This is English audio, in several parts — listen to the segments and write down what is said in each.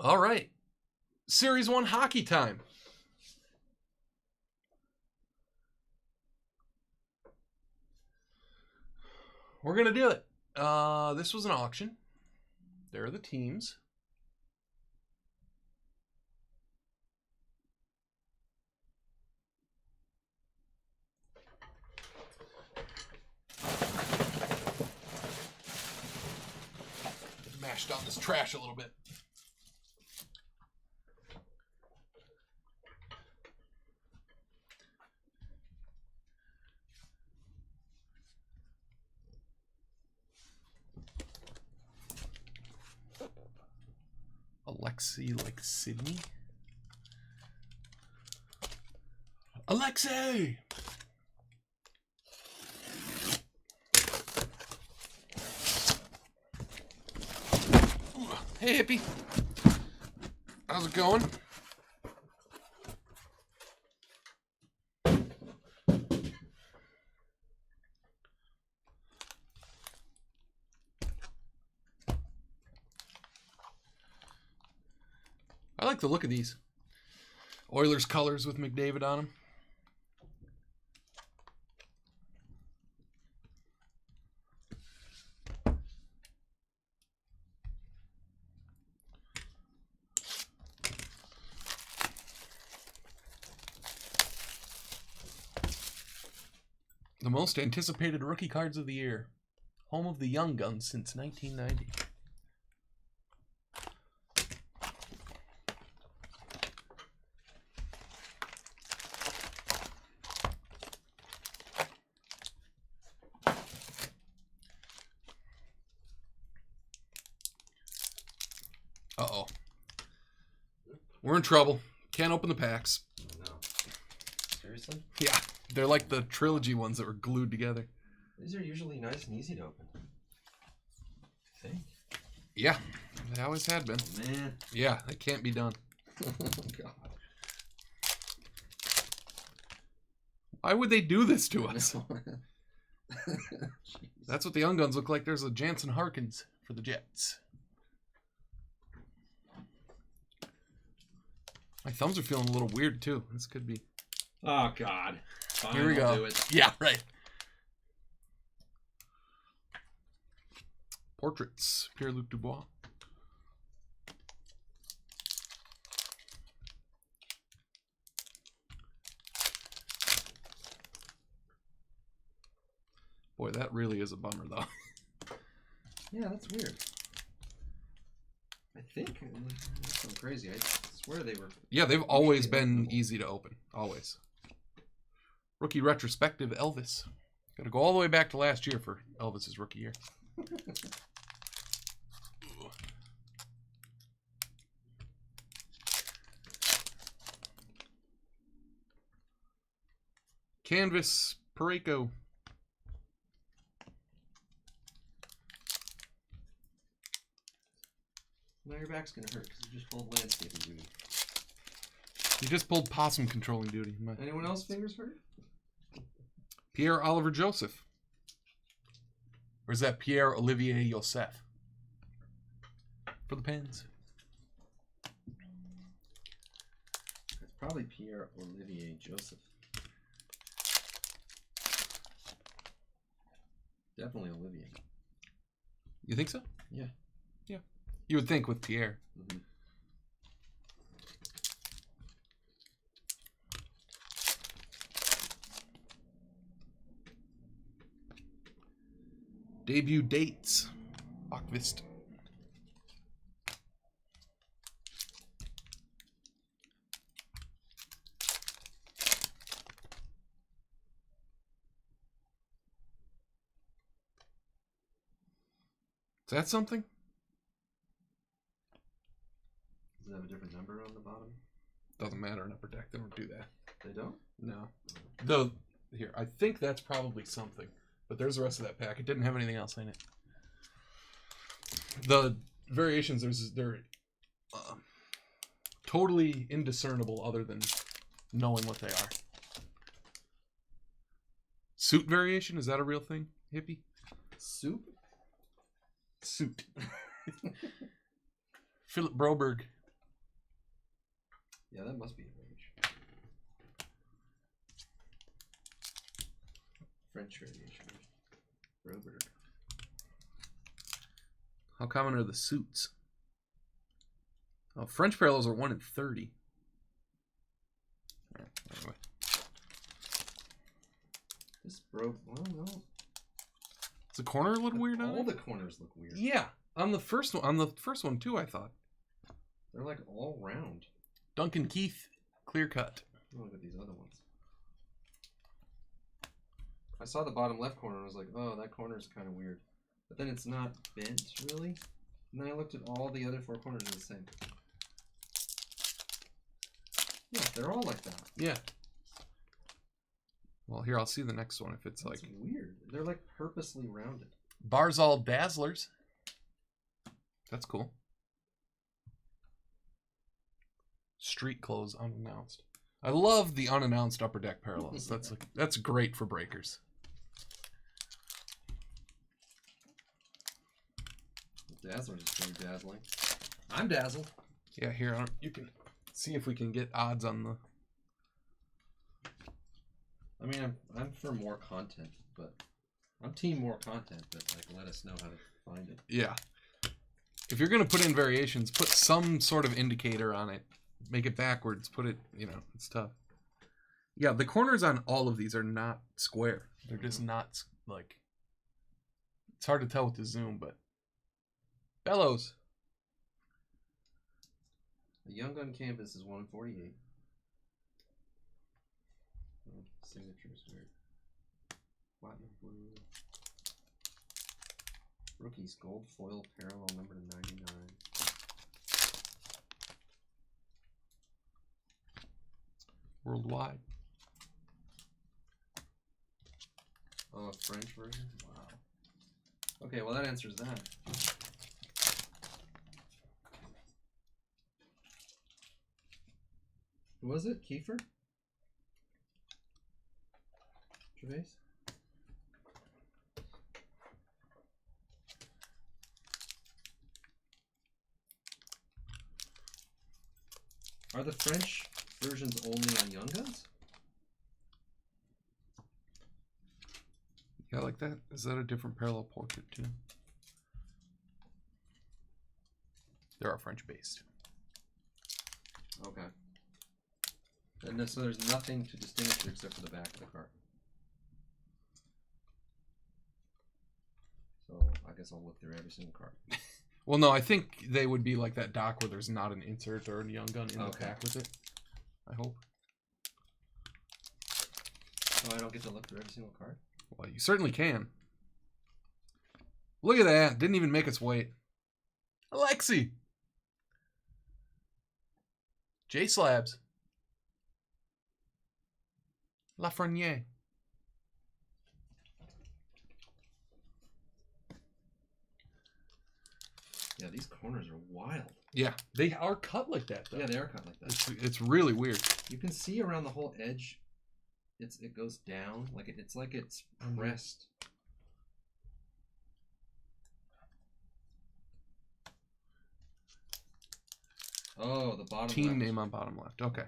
All right. Series 1 hockey time. We're going to do it. This was an auction. There are the teams. Mashed down this trash a little bit. Alexei, like Sydney. Alexei! Hey, hippie. How's it going? I like the look of these. Oilers colors with McDavid on them. The most anticipated rookie cards of the year. Home of the Young Guns since 1990. Uh-oh. We're in trouble. Can't open the packs. No. Seriously? Yeah. They're like the trilogy ones that were glued together. These are usually nice and easy to open. I think. Yeah. They always had been. Man. Yeah, it can't be done. Oh, God. Why would they do this to us? That's what the Young Guns look like. There's a Jansen Harkins for the Jets. My thumbs are feeling a little weird, too. This could be... Oh, God. Fine, Here we I'll go. do it. Yeah, right. Portraits. Pierre-Luc Dubois. Boy, that really is a bummer, though. Yeah, that's weird. I think that's so crazy. I swear they were. Yeah, they've always been easy to open. Always. Rookie retrospective, Elvis. Got to go all the way back to last year for Elvis's rookie year. Canvas, Pareko. Now your back's gonna hurt because you just pulled landscaping duty. You just pulled possum controlling duty. Anyone else fingers hurt? Pierre Oliver Joseph. Or is that Pierre Olivier Joseph? For the Pens. It's probably Pierre Olivier Joseph. Definitely Olivier. You think so? Yeah. Yeah. You would think with Pierre. Mm-hmm. Debut dates. Bachvist. Is that something? Does it have a different number on the bottom? Doesn't matter in Upper Deck. They don't do that. They don't? No. Though, here, I think that's probably something. But there's the rest of that pack. It didn't have anything else in it. The variations, they're totally indiscernible other than knowing what they are. Suit variation, is that a real thing, hippie? Soup? Suit. Philip Broberg, Yeah, that must be a range. French variation. Robert. How common are the suits? Oh, French parallels are 1 in 30. Anyway. This broke. Well, no. Is the corner a little weird on All it? the corners look weird. Yeah, on the first one too. I thought They're like all round. Duncan Keith, clear cut. Look at these other ones. I saw the bottom left corner and I was like, oh, that corner is kind of weird. But then it's not bent, really. And then I looked at all the other 4 corners are the same. Yeah, they're all like that. Yeah. Well, here, I'll see the next one if it's That's like... weird. They're like purposely rounded. Barzal Dazzlers. That's cool. Street clothes unannounced. I love the unannounced upper deck parallels. That's great for breakers. Dazzlers is pretty dazzling. I'm dazzled. Yeah, here, you can see if we can get odds on the... I mean, I'm for more content, but I'm team more content, but like let us know how to find it. Yeah. If you're going to put in variations, put some sort of indicator on it. Make it backwards. Put it, it's tough. Yeah, the corners on all of these are not square. They're just not, like... It's hard to tell with the zoom, but... Bellows. The Young Gun Canvas is 1 in 48. Oh, signature is weird. Platinum blue. Rookies gold foil parallel number to 99. Worldwide. Oh, a French version? Wow. Okay, well that answers that. Who was it? Kiefer? Gervais? Are the French versions only on Young Guns? Yeah, like that. Is that a different parallel portrait too? They are French based. Okay. And so there's nothing to distinguish it except for the back of the card. So I guess I'll look through every single card. Well, no, I think they would be like that doc where there's not an insert or a Young Gun in the pack with it. I hope. Oh, I don't get to look through every single card? Well, you certainly can. Look at that. Didn't even make us wait. Alexi. J Slabs. Lafreniere. Yeah, these corners are wild. Yeah, they are cut like that, though. Yeah, they are cut like that. It's really weird. You can see around the whole edge, it goes down. Like it's like it's pressed. Oh, the bottom Team left. name on bottom left. Okay.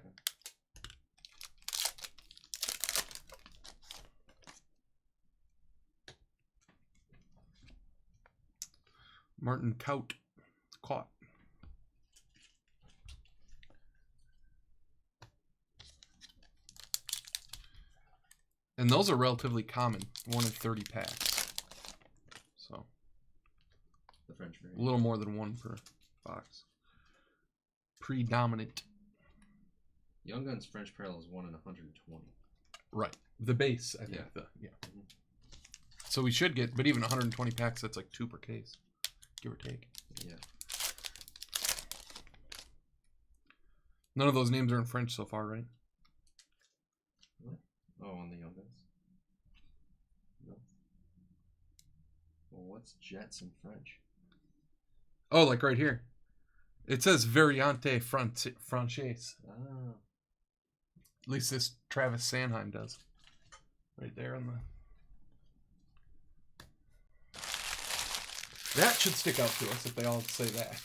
Martin Kaut. Caught. And those are relatively common. 1 in 30 packs. So. The French variant. A little more than 1 per box. Predominant. Young Guns French parallel is 1 in 120. Right. The base, I think. Yeah. Mm-hmm. So we should get, but even 120 packs, that's like 2 per case. Give or take. Yeah. None of those names are in French so far, right? What? Oh, on the Young Guns? No. Well, what's Jets in French? Oh, like right here. It says Variante Francaise. Ah. At least this Travis Sanheim does. Right there on the... That should stick out to us if they all say that.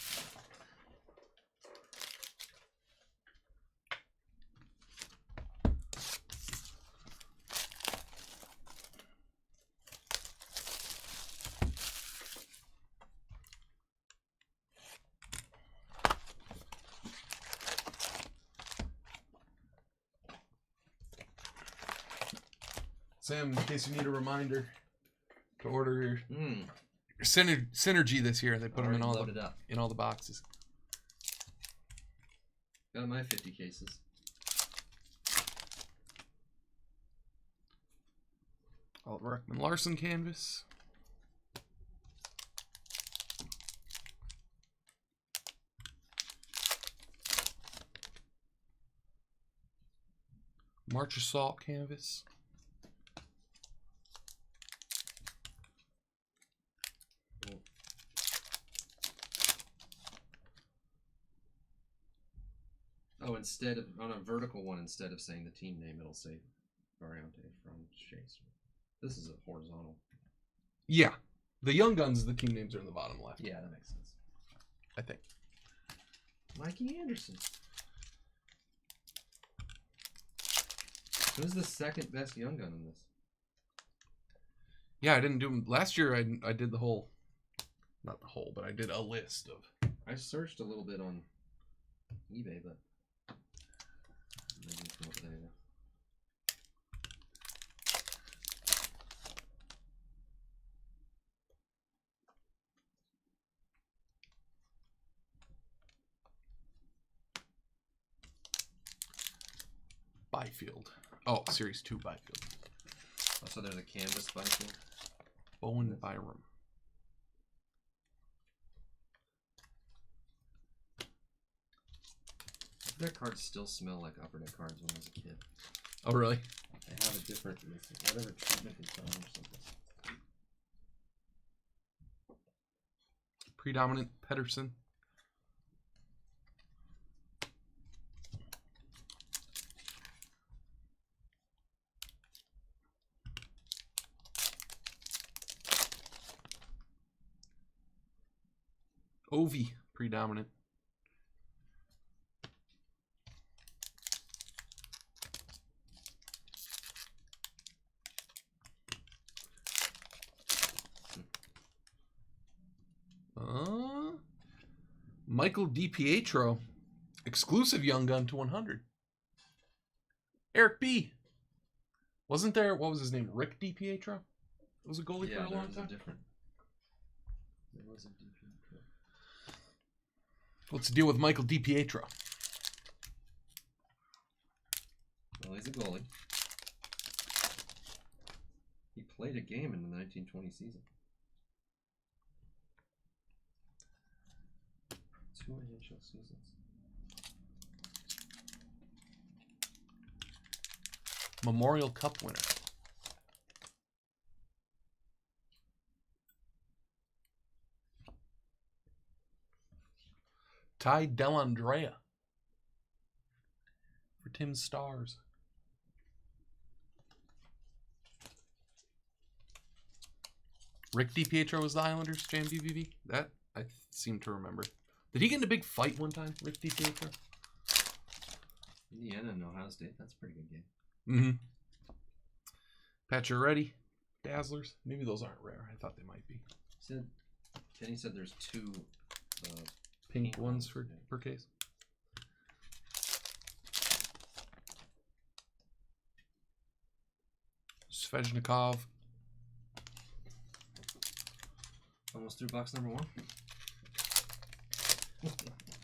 Sam, in case you need a reminder to order your Mm. synergy this year, they put them in all Loaded up. the boxes. Got my 50 cases. Oliver Ekman Larson canvas. March Assault canvas. Cool. Oh, instead of on a vertical one, instead of saying the team name, it'll say Variante from Chase. This is a horizontal. Yeah. The Young Guns, the team names are in the bottom left. Yeah, that makes sense. I think. Mikey Anderson. Who's the second best Young Gun in this? Yeah, I didn't do them. Last year I did the whole, not the whole, but I did a list of. I searched a little bit on eBay, but I didn't come up with anything. Byfield. Oh, Series 2 Byfield. Oh, so there's a canvas Byfield? Bowen Byram. Upper Deck cards still smell like Upper Deck cards when I was a kid. Oh, really? They have a different, whatever treatment it's on or something. Predominant Pedersen. Ovi, predominant. Michael DiPietro, exclusive Young Gun to 100. Eric B. Wasn't there, what was his name, Rick DiPietro? Was a goalie for a long time? There was a DiPietro. What's the deal with Michael DiPietro? Well, he's a goalie. He played a game in the 1920 season. 2 NHL seasons. Memorial Cup winner. Ty Dellandrea for Tim Stars. Rick DiPietro was the Islanders, Jam BBB? That I seem to remember. Did he get in a big fight one time, Rick DiPietro? Indiana and Ohio State, that's a pretty good game. Mm-hmm. Pacioretty, Dazzlers. Maybe those aren't rare. I thought they might be. Kenny said there's 2 pink ones per case. Svechnikov. Almost through box number 1.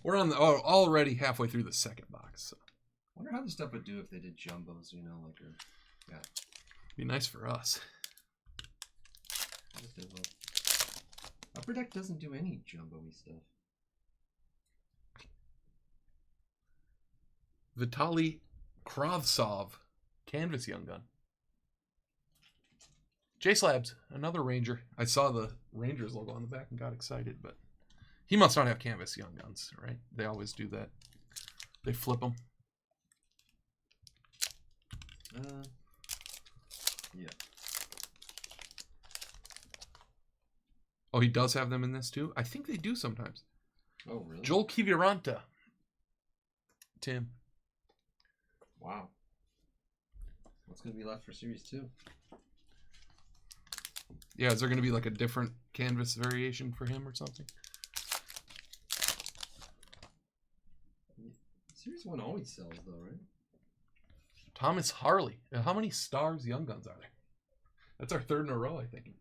We're on the already halfway through the second box. So. Wonder how this stuff would do if they did jumbos, you know, like Be nice for us. Upper Deck doesn't do any jumbo-y stuff. Vitaly Kravtsov, canvas Young Gun. J-Slabs, another Ranger. I saw the Rangers logo on the back and got excited, but he must not have canvas Young Guns, right? They always do that. They flip them. Yeah. Oh, he does have them in this too? I think they do sometimes. Oh, really? Joel Kiviranta. Tim. Wow. What's going to be left for Series 2? Yeah, is there going to be like a different canvas variation for him or something? Series 1 always sells, though, right? Thomas Harley. How many Stars Young Guns are there? That's our third in a row, I think.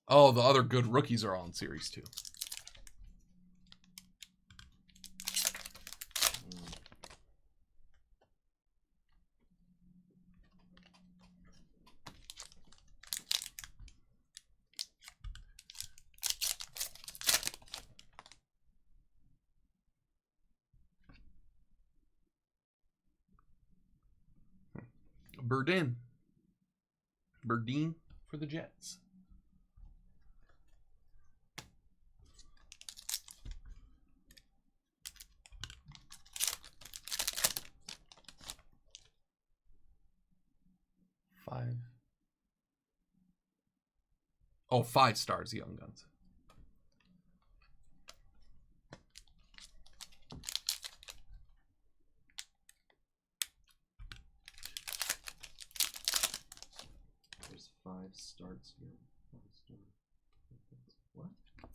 Oh, the other good rookies are all in Series 2. Burdine for the Jets. Five stars, Young Guns. There's 5 starts here. 5 stars. What?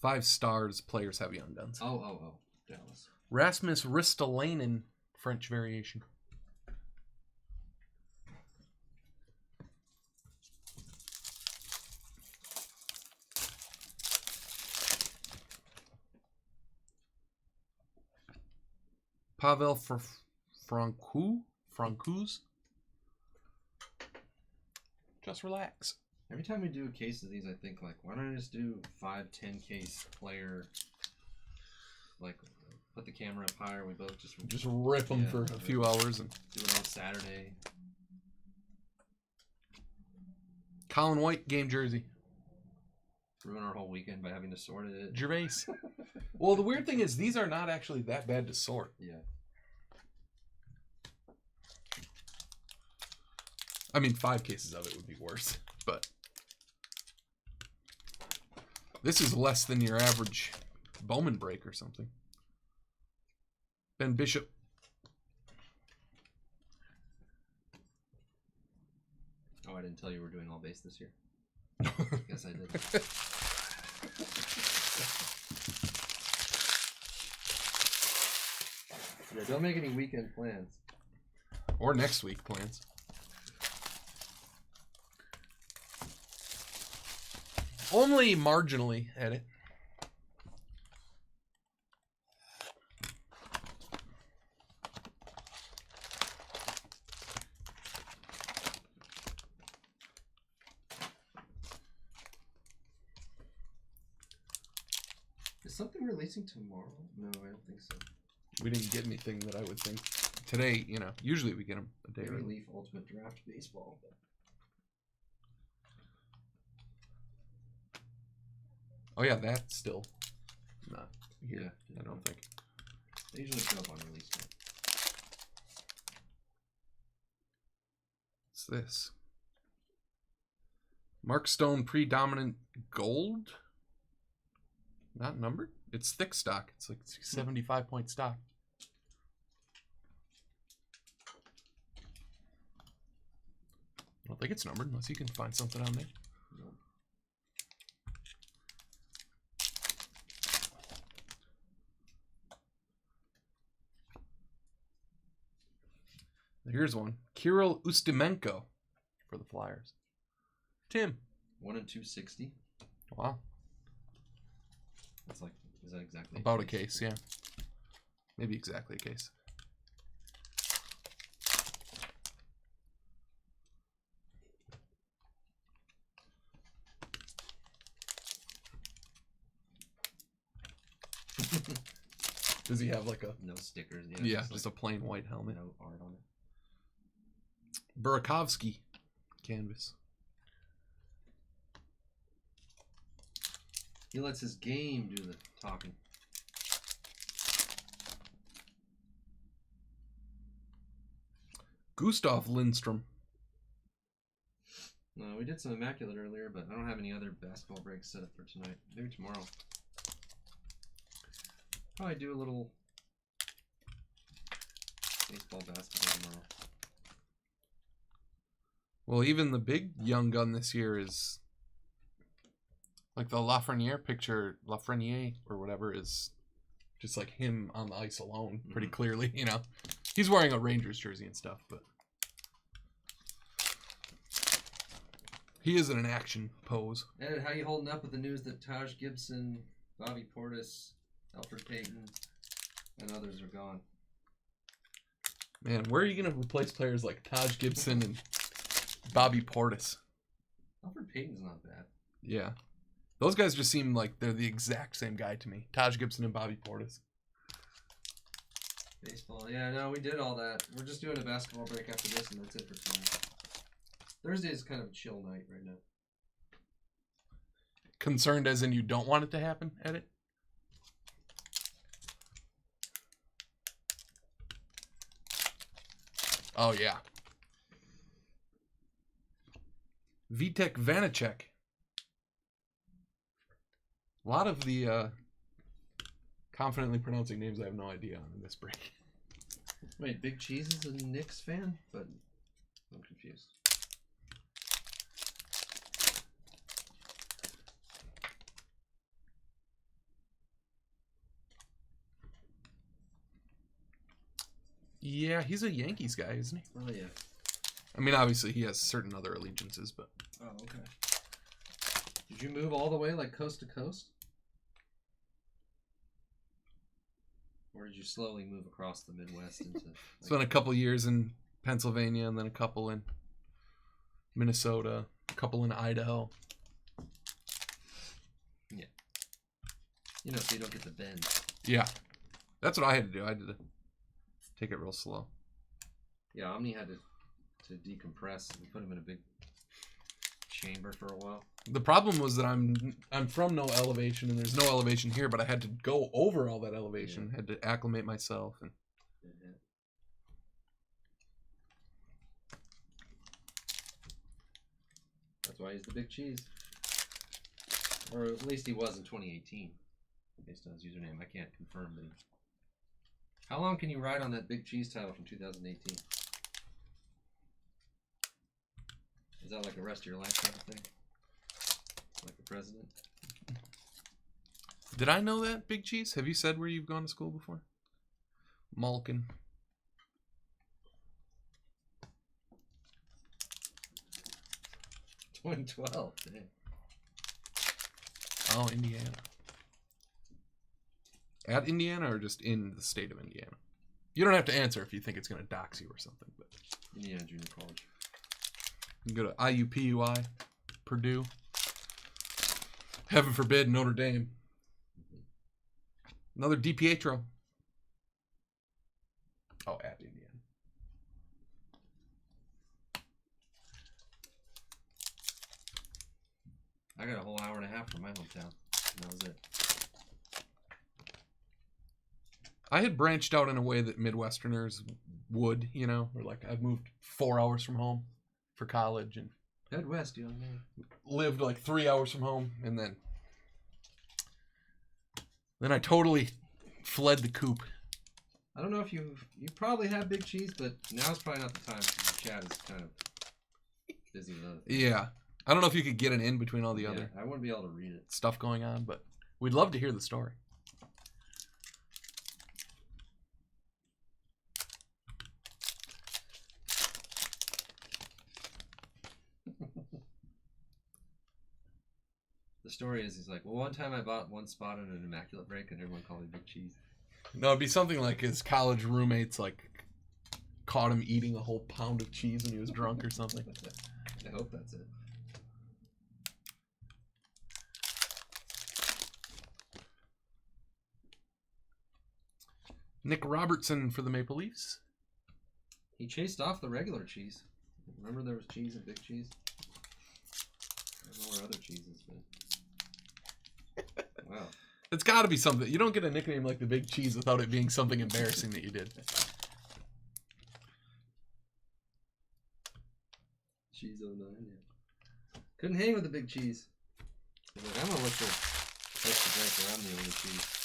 5 stars players have Young Guns. Oh. Dallas. Rasmus Ristolainen, French variation. Pavel Francouz. Just relax. Every time we do a case of these, I think, like, why don't I just do 5-10 case player? Like, put the camera up higher. We both just rip them for a few hours and do it on Saturday. Colin White game jersey. Ruin our whole weekend by having to sort it. Gervais. Well, the weird thing is these are not actually that bad to sort. Yeah. I mean, 5 cases of it would be worse, but this is less than your average Bowman break or something. Ben Bishop. Oh, I didn't tell you we're doing all base this year. Guess I did. Yeah, don't make any weekend plans. Or next week plans. Only marginally edit. Is something releasing tomorrow? No, I don't think so. We didn't get anything that I would think. Today, you know, usually we get them a day early. Leaf Ultimate Draft Baseball. But... Oh yeah, that's still not here. Yeah, I don't think. They usually show up on release day. What's this? Mark Stone predominant gold? Not numbered? It's thick stock. It's like 75-point stock. I don't think it's numbered unless you can find something on there. Nope. Here's one. Kirill Ustimenko for the Flyers. Tim. 1 and 260. Wow. That's like, is that exactly about a case? Yeah. Maybe exactly a case. Does he have like a... No stickers. Yeah, just a plain white helmet. No art on it. Burakovsky canvas. He lets his game do the talking. Gustav Lindstrom. No, we did some Immaculate earlier, but I don't have any other basketball breaks set up for tonight. Maybe tomorrow. Probably do a little baseball, basketball tomorrow. Well, even the big young gun this year is like the Lafreniere picture. Lafreniere or whatever is just like him on the ice alone, pretty clearly. You know, he's wearing a Rangers jersey and stuff, but He is in an action pose. Ed, how you holding up with the news that Taj Gibson, Bobby Portis, Alfred Payton, and others are gone? Man, where are you going to replace players like Taj Gibson and Bobby Portis? Alfred Payton's not bad. Yeah. Those guys just seem like they're the exact same guy to me. Taj Gibson and Bobby Portis. Baseball. Yeah, no, we did all that. We're just doing a basketball break after this, and that's it for tonight. Thursday is kind of a chill night right now. Concerned as in you don't want it to happen, Edit? Oh, yeah. Vitek Vanacek. A lot of the confidently pronouncing names I have no idea on in this break. Wait, Big Cheese is a Knicks fan? But I'm confused. Yeah, he's a Yankees guy, isn't he? Oh, yeah. I mean, obviously he has certain other allegiances, but... Oh, okay. Did you move all the way, like, coast to coast? Or did you slowly move across the Midwest into... Spent a couple years in Pennsylvania, and then a couple in Minnesota, a couple in Idaho. Yeah. You know, so you don't get the bend. Yeah. That's what I had to do. I had to take it real slow. Yeah, Omni had to decompress and put him in a big chamber for a while. The problem was that I'm from no elevation, and there's no elevation here, but I had to go over all that elevation. Yeah. Had to acclimate myself. And Yeah. That's why he's the Big Cheese. Or at least he was in 2018, based on his username. I can't confirm, but how long can you ride on that Big Cheese title from 2018? Is that like a rest of your life type of thing? Like the president? Did I know that, Big Cheese? Have you said where you've gone to school before? Malkin. $2012. Dang. Oh, Indiana. At Indiana or just in the state of Indiana? You don't have to answer if you think it's going to dox you or something. But Indiana Junior College. you can go to IUPUI, Purdue. Heaven forbid, Notre Dame. Another DiPietro. Oh, at Indiana. I got a whole hour and a half from my hometown. And that was it. I had branched out in a way that Midwesterners would, you know, or like I've moved 4 hours from home for college and Head west, young man. lived like 3 hours from home, and then I totally fled the coop. I don't know if you probably have Big Cheese, but now's probably not the time. Chad is kind of busy with other things. Yeah. I don't know if you could get an in between all the Yeah, other I wouldn't be able to read it. stuff going on, but we'd love to hear the story. The story is, he's like, well, one time I bought one spot on an immaculate break, and everyone called me Big Cheese. No, it'd be something like his college roommates like caught him eating a whole pound of cheese when he was drunk or something. I hope that's it. Nick Robertson for the Maple Leafs. He chased off the regular cheese. Remember there was cheese and Big Cheese? I don't know where other cheese has been. Wow. It's got to be something. You don't get a nickname like the Big Cheese without it being something embarrassing that you did. Cheese 09, yeah. Couldn't hang with the Big Cheese. He's like, I'm gonna look for a place to drink where I'm the only cheese.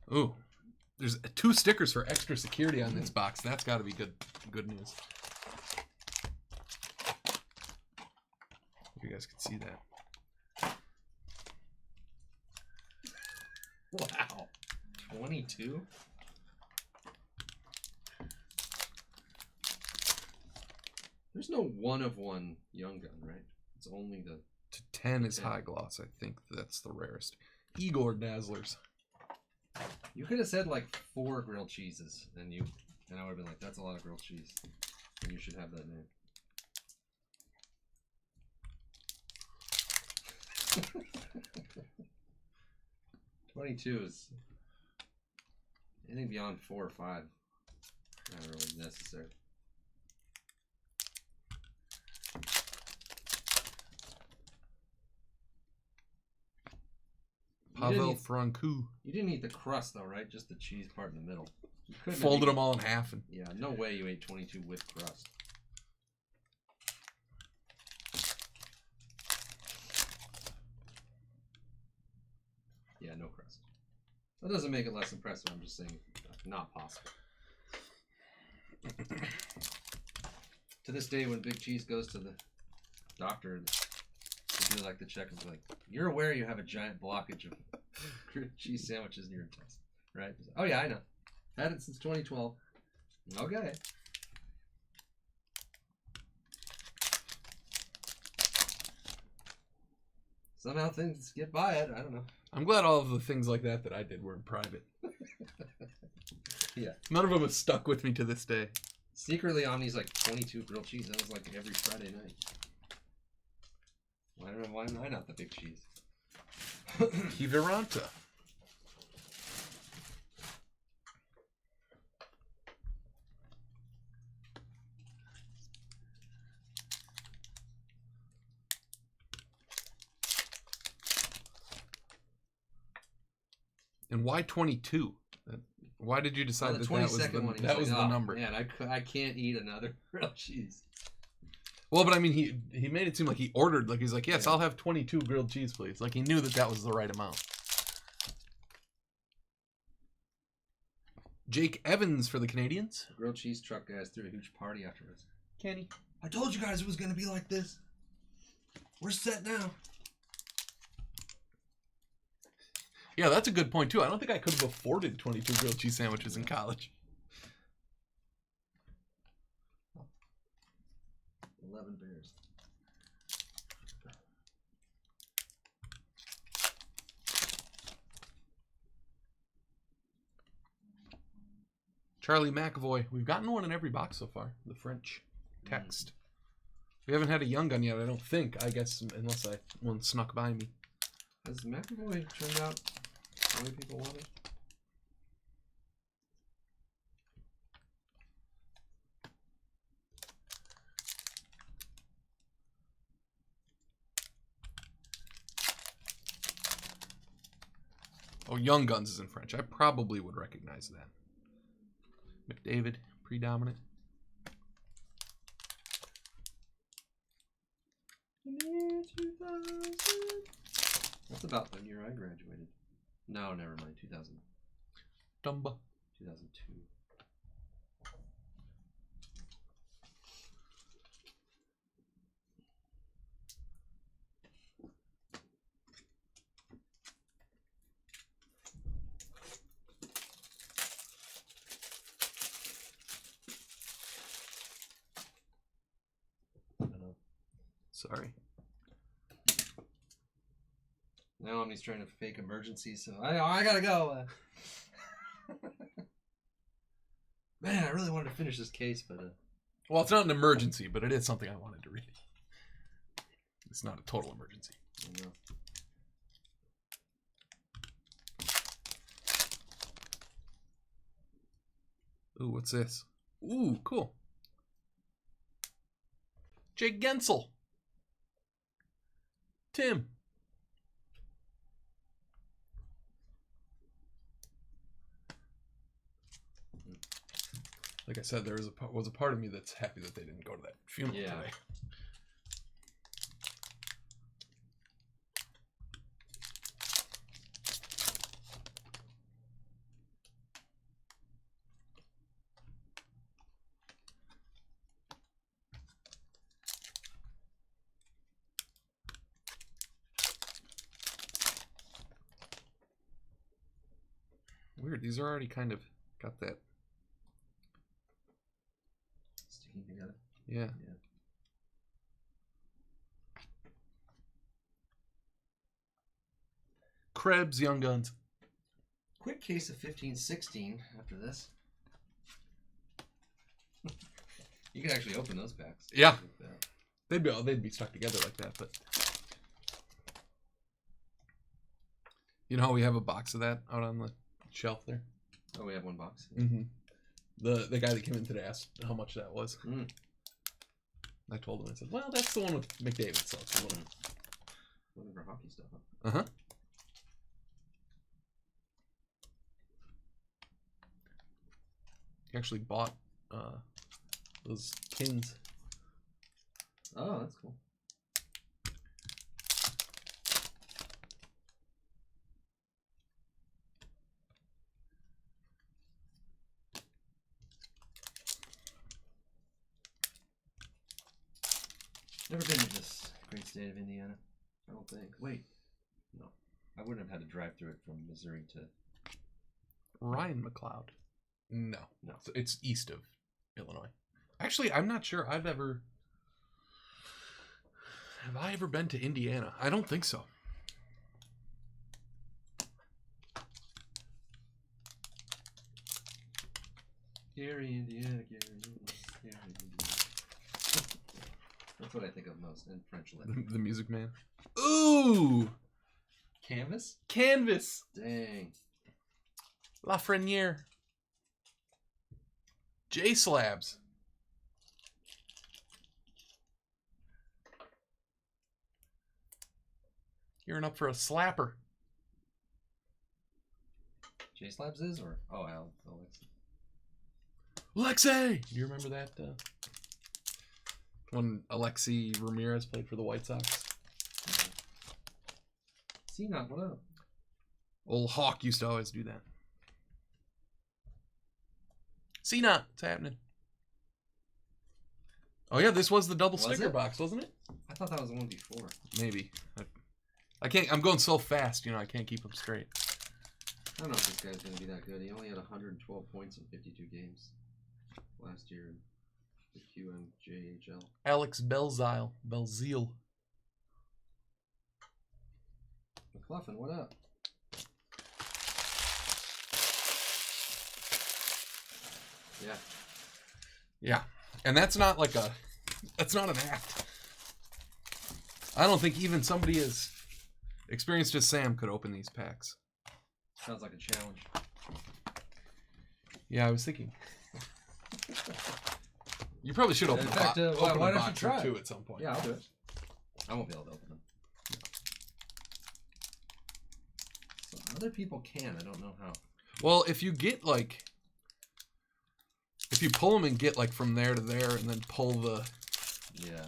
Ooh, There's 2 stickers for extra security on this box. That's got to be good news. If you guys can see that. Wow. 22? There's no 1 of 1 Young Gun, right? It's only the... To 10 is high gloss. I think that's the rarest. Igor Dazzlers. You could have said like 4 grilled cheeses, and I would have been like, that's a lot of grilled cheese. And you should have that name. $22 is anything beyond 4 or 5. Not really necessary. Pavel Francouz. You didn't eat the crust though, right? Just the cheese part in the middle. You couldn't Folded them all in half. And... Yeah, no way you ate 22 with crust. Yeah, no crust. That doesn't make it less impressive. I'm just saying, not possible. To this day, when Big Cheese goes to the doctor, they do like the check and be like, "You're aware you have a giant blockage of grilled cheese sandwiches in your intestine, right?" Oh yeah, I know. Had it since 2012. Okay. Somehow things get by it. I don't know. I'm glad all of the things like that I did were in private. Yeah. None of them have stuck with me to this day. Secretly, Omni's like 22 grilled cheese. That was like every Friday night. Why am I not the big cheese? Kiviranta. And why 22? Why did you decide that that was the number? Man, I can't eat another grilled cheese. Well, but I mean, he made it seem like he ordered, like he's like, yes, I'll have 22 grilled cheese, please. Like he knew that was the right amount. Jake Evans for the Canadians. The grilled cheese truck guys threw a huge party afterwards. Kenny, I told you guys it was going to be like this. We're set now. Yeah, that's a good point, too. I don't think I could have afforded 22 grilled cheese sandwiches in college. 11 bears. Charlie McAvoy. We've gotten one in every box so far. The French text. We haven't had a Young Gun yet, I don't think. I guess, unless one snuck by me. Has McAvoy turned out the way people want it? Oh, Young Guns is in French. I probably would recognize that. McDavid, predominant. That's about the year I graduated. No, never mind. 2000. Dumba. 2002. Sorry. Now he's trying to fake emergency, so I gotta go. Man, I really wanted to finish this case, but well, it's not an emergency, but it is something I wanted to read. It's not a total emergency. I know. Ooh, what's this? Ooh, cool. Jake Gensel. Tim. Like I said, there was a part of me that's happy that they didn't go to that funeral today. Weird. These are already kind of got that. Sticking together. Yeah. Krebs, Young Guns. Quick case of 1516 after this. You can actually open those packs. Yeah. They'd be stuck together like that, but you know how we have a box of that out on the shelf there? Oh, we have one box. Mm-hmm. The guy that came in today asked how much that was. Mm. I told him, I said, well, that's the one with McDavid, so it's a little... Whatever hockey stuff. Huh? Uh-huh. He actually bought those tins. Oh, that's cool. Never been to this great state of Indiana, I don't think. Wait, no. I wouldn't have had to drive through it from Missouri to... Ryan McLeod. No. No. So it's east of Illinois. Actually, I'm not sure I've ever... Have I ever been to Indiana? I don't think so. Gary, Indiana, Gary, Indiana. That's what I think of most in French letters. The Music Man. Ooh! Canvas? Canvas! Dang. Lafreniere. J-Slabs. Gearing up for a slapper. J-Slabs is, or... Oh, Alex. Alexei! Do you remember that? When Alexei Ramirez played for the White Sox? C-Not, what up? Old Hawk used to always do that. C-Not, it's happening. Oh yeah, this was the double sticker box, wasn't it? I thought that was the one before. Maybe. I can't. I'm going so fast, you know. I can't keep them straight. I don't know if this guy's going to be that good. He only had 112 points in 52 games last year in the QMJHL. Alex Belzile. McLaughlin, what up? Yeah. Yeah, and that's not like a. That's not an act. I don't think even somebody as experienced as Sam could open these packs. Sounds like a challenge. Yeah, I was thinking. You probably should open, why open don't a you box try or two it? at some point. Yeah, I'll do it. I won't be able to open them. So other people can. I don't know how. Well, if you get like, if you pull them and get like from there to there, and then pull the. Yeah.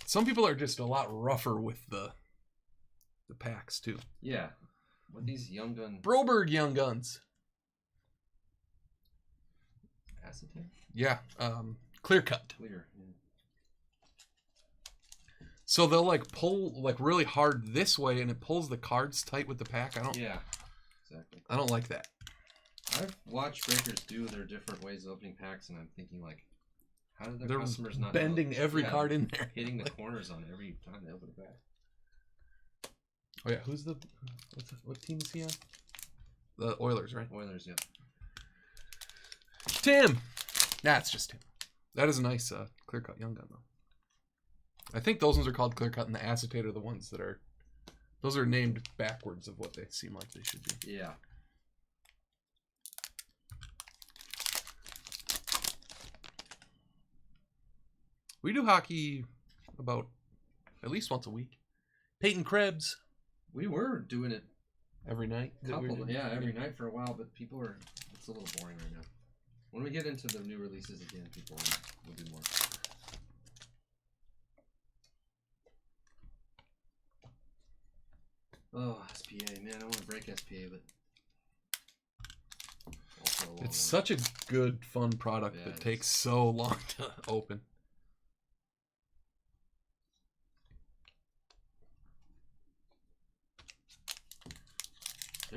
Some people are just a lot rougher with the packs too. Yeah. What these Young Gun Broberg Young Guns. acetate? Yeah, clear cut. Clear. Yeah. So they'll like pull like really hard this way, and it pulls the cards tight with the pack. Yeah, exactly. I don't like that. I've watched breakers do their different ways of opening packs, and I'm thinking like, how did their They're customers not bending know? every Yeah, card in there, hitting the corners on every time they open a pack. Oh yeah, what team is he on? The Oilers, right? Oilers, yeah. Tim. That's just Tim. That is a nice clear cut Young Gun though. I think those ones are called clear cut, and the acetate are the ones that are. Those are named backwards of what they seem like they should be. Yeah. We do hockey about at least once a week. Peyton Krebs. We were doing it Every night? every night for a while, but people are, it's a little boring right now. When we get into the new releases again, people will do more. Oh, SPA, man, I want to break SPA, but also a long It's one. such a good, fun product Yeah, that takes so long to open.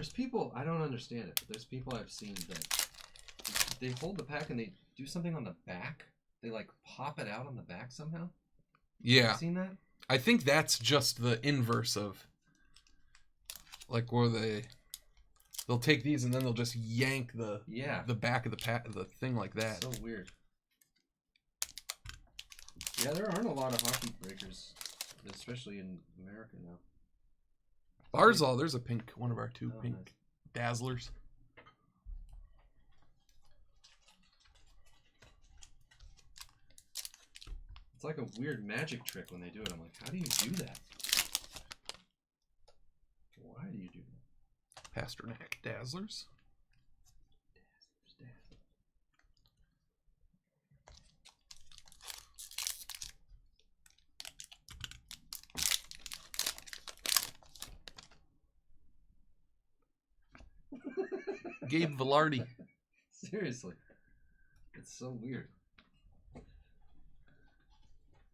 There's people, I don't understand it, but there's people I've seen that they hold the pack and they do something on the back. They like pop it out on the back somehow. Yeah. Have you seen that? I think that's just the inverse of like where they'll take these and then they'll just yank the back of the thing like that. So weird. Yeah, there aren't a lot of hockey breakers, especially in America now. Barzal, there's a pink, one of our two pink nice. dazzlers. It's like a weird magic trick when they do it. I'm like, how do you do that? Why do you do that? Pasternak dazzlers. Gabe Velarde. Seriously. It's so weird.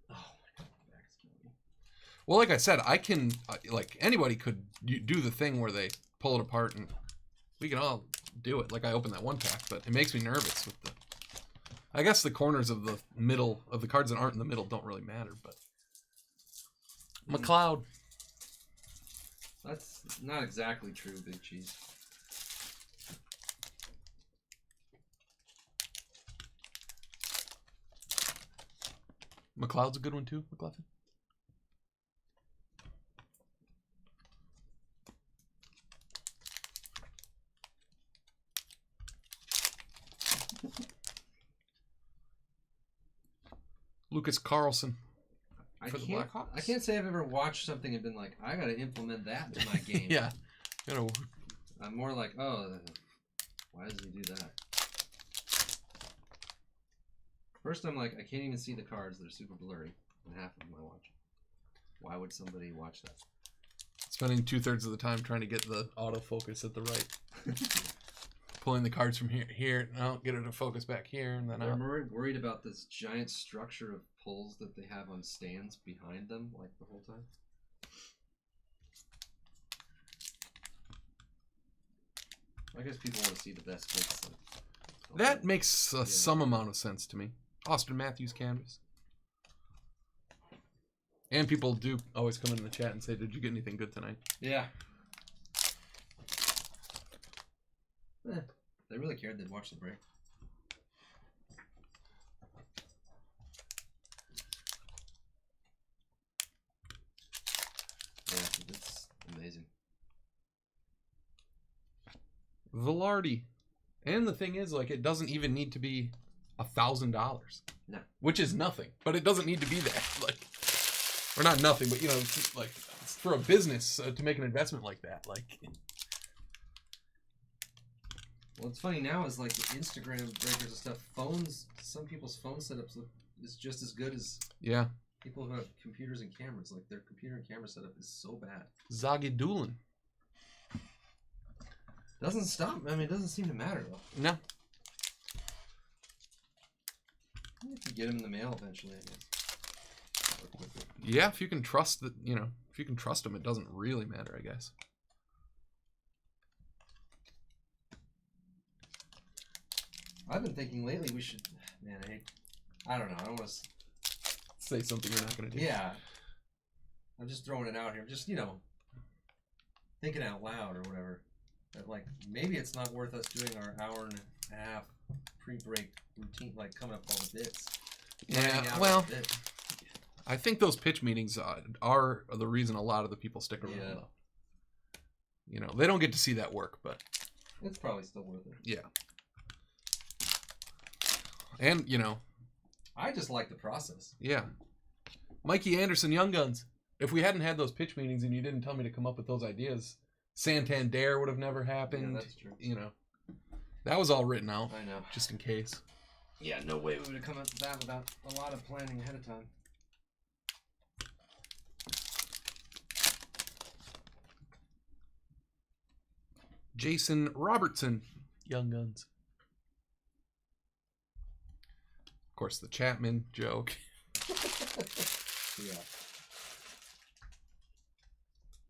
Oh my god, my back's killing me. Well, like I said, I can, like, anybody could do the thing where they pull it apart and we can all do it. Like I opened that one pack, but it makes me nervous with the, I guess the corners of the middle, of the cards that aren't in the middle don't really matter, but. McLeod. That's not exactly true, Big Cheese. McLeod's a good one too, McLaughlin. Lucas Carlson. I for the Blackhawks. I can't say I've ever watched something and been like, I gotta implement that into my game. Yeah. I'm more like, oh, why does he do that? First, I'm like, I can't even see the cards. They're super blurry. And half of them I watch. Why would somebody watch that? Spending 2/3 of the time trying to get the autofocus at the right. Pulling the cards from here. No, get it to focus back here, and then I'm worried about this giant structure of pulls that they have on stands behind them, like the whole time. I guess people want to see the best bits. That makes some amount of sense to me. Austin Matthews canvas. And people do always come in the chat and say, did you get anything good tonight? Yeah. They really cared, they'd watch the break. Yeah, it's amazing. Velarde. And the thing is, like, it doesn't even need to be $1,000. No. Which is nothing. But it doesn't need to be that. Like, or not nothing, but, you know, like, for a business to make an investment like that. Like, well, it's funny now is like the Instagram breakers and stuff. Phones, some people's phone setups is just as good as people who have computers and cameras. Like their computer and camera setup is so bad. Zagidulin. Doesn't stop. I mean, it doesn't seem to matter though. No. You can get them in the mail eventually, I guess. Yeah, if you can trust that, you know, if you can trust them, it doesn't really matter, I guess. I've been thinking lately we should, man, I don't know, I don't want to say something you're not going to do. Yeah. I'm just throwing it out here. Just, you know, thinking out loud or whatever. That, like, maybe it's not worth us doing our hour and a half pre-break routine, like coming up all the bits. Yeah, well, I think those pitch meetings are the reason a lot of the people stick around, though. You know, they don't get to see that work, but it's probably still worth it. Yeah. And, you know, I just like the process. Yeah. Mikey Anderson, Young Guns. If we hadn't had those pitch meetings and you didn't tell me to come up with those ideas, Santander would have never happened. Yeah, that's true. You know, that was all written out. I know. Just in case. Yeah, no way we would have come up with that without a lot of planning ahead of time. Jason Robertson, Young Guns. Of course, the Chapman joke. Yeah.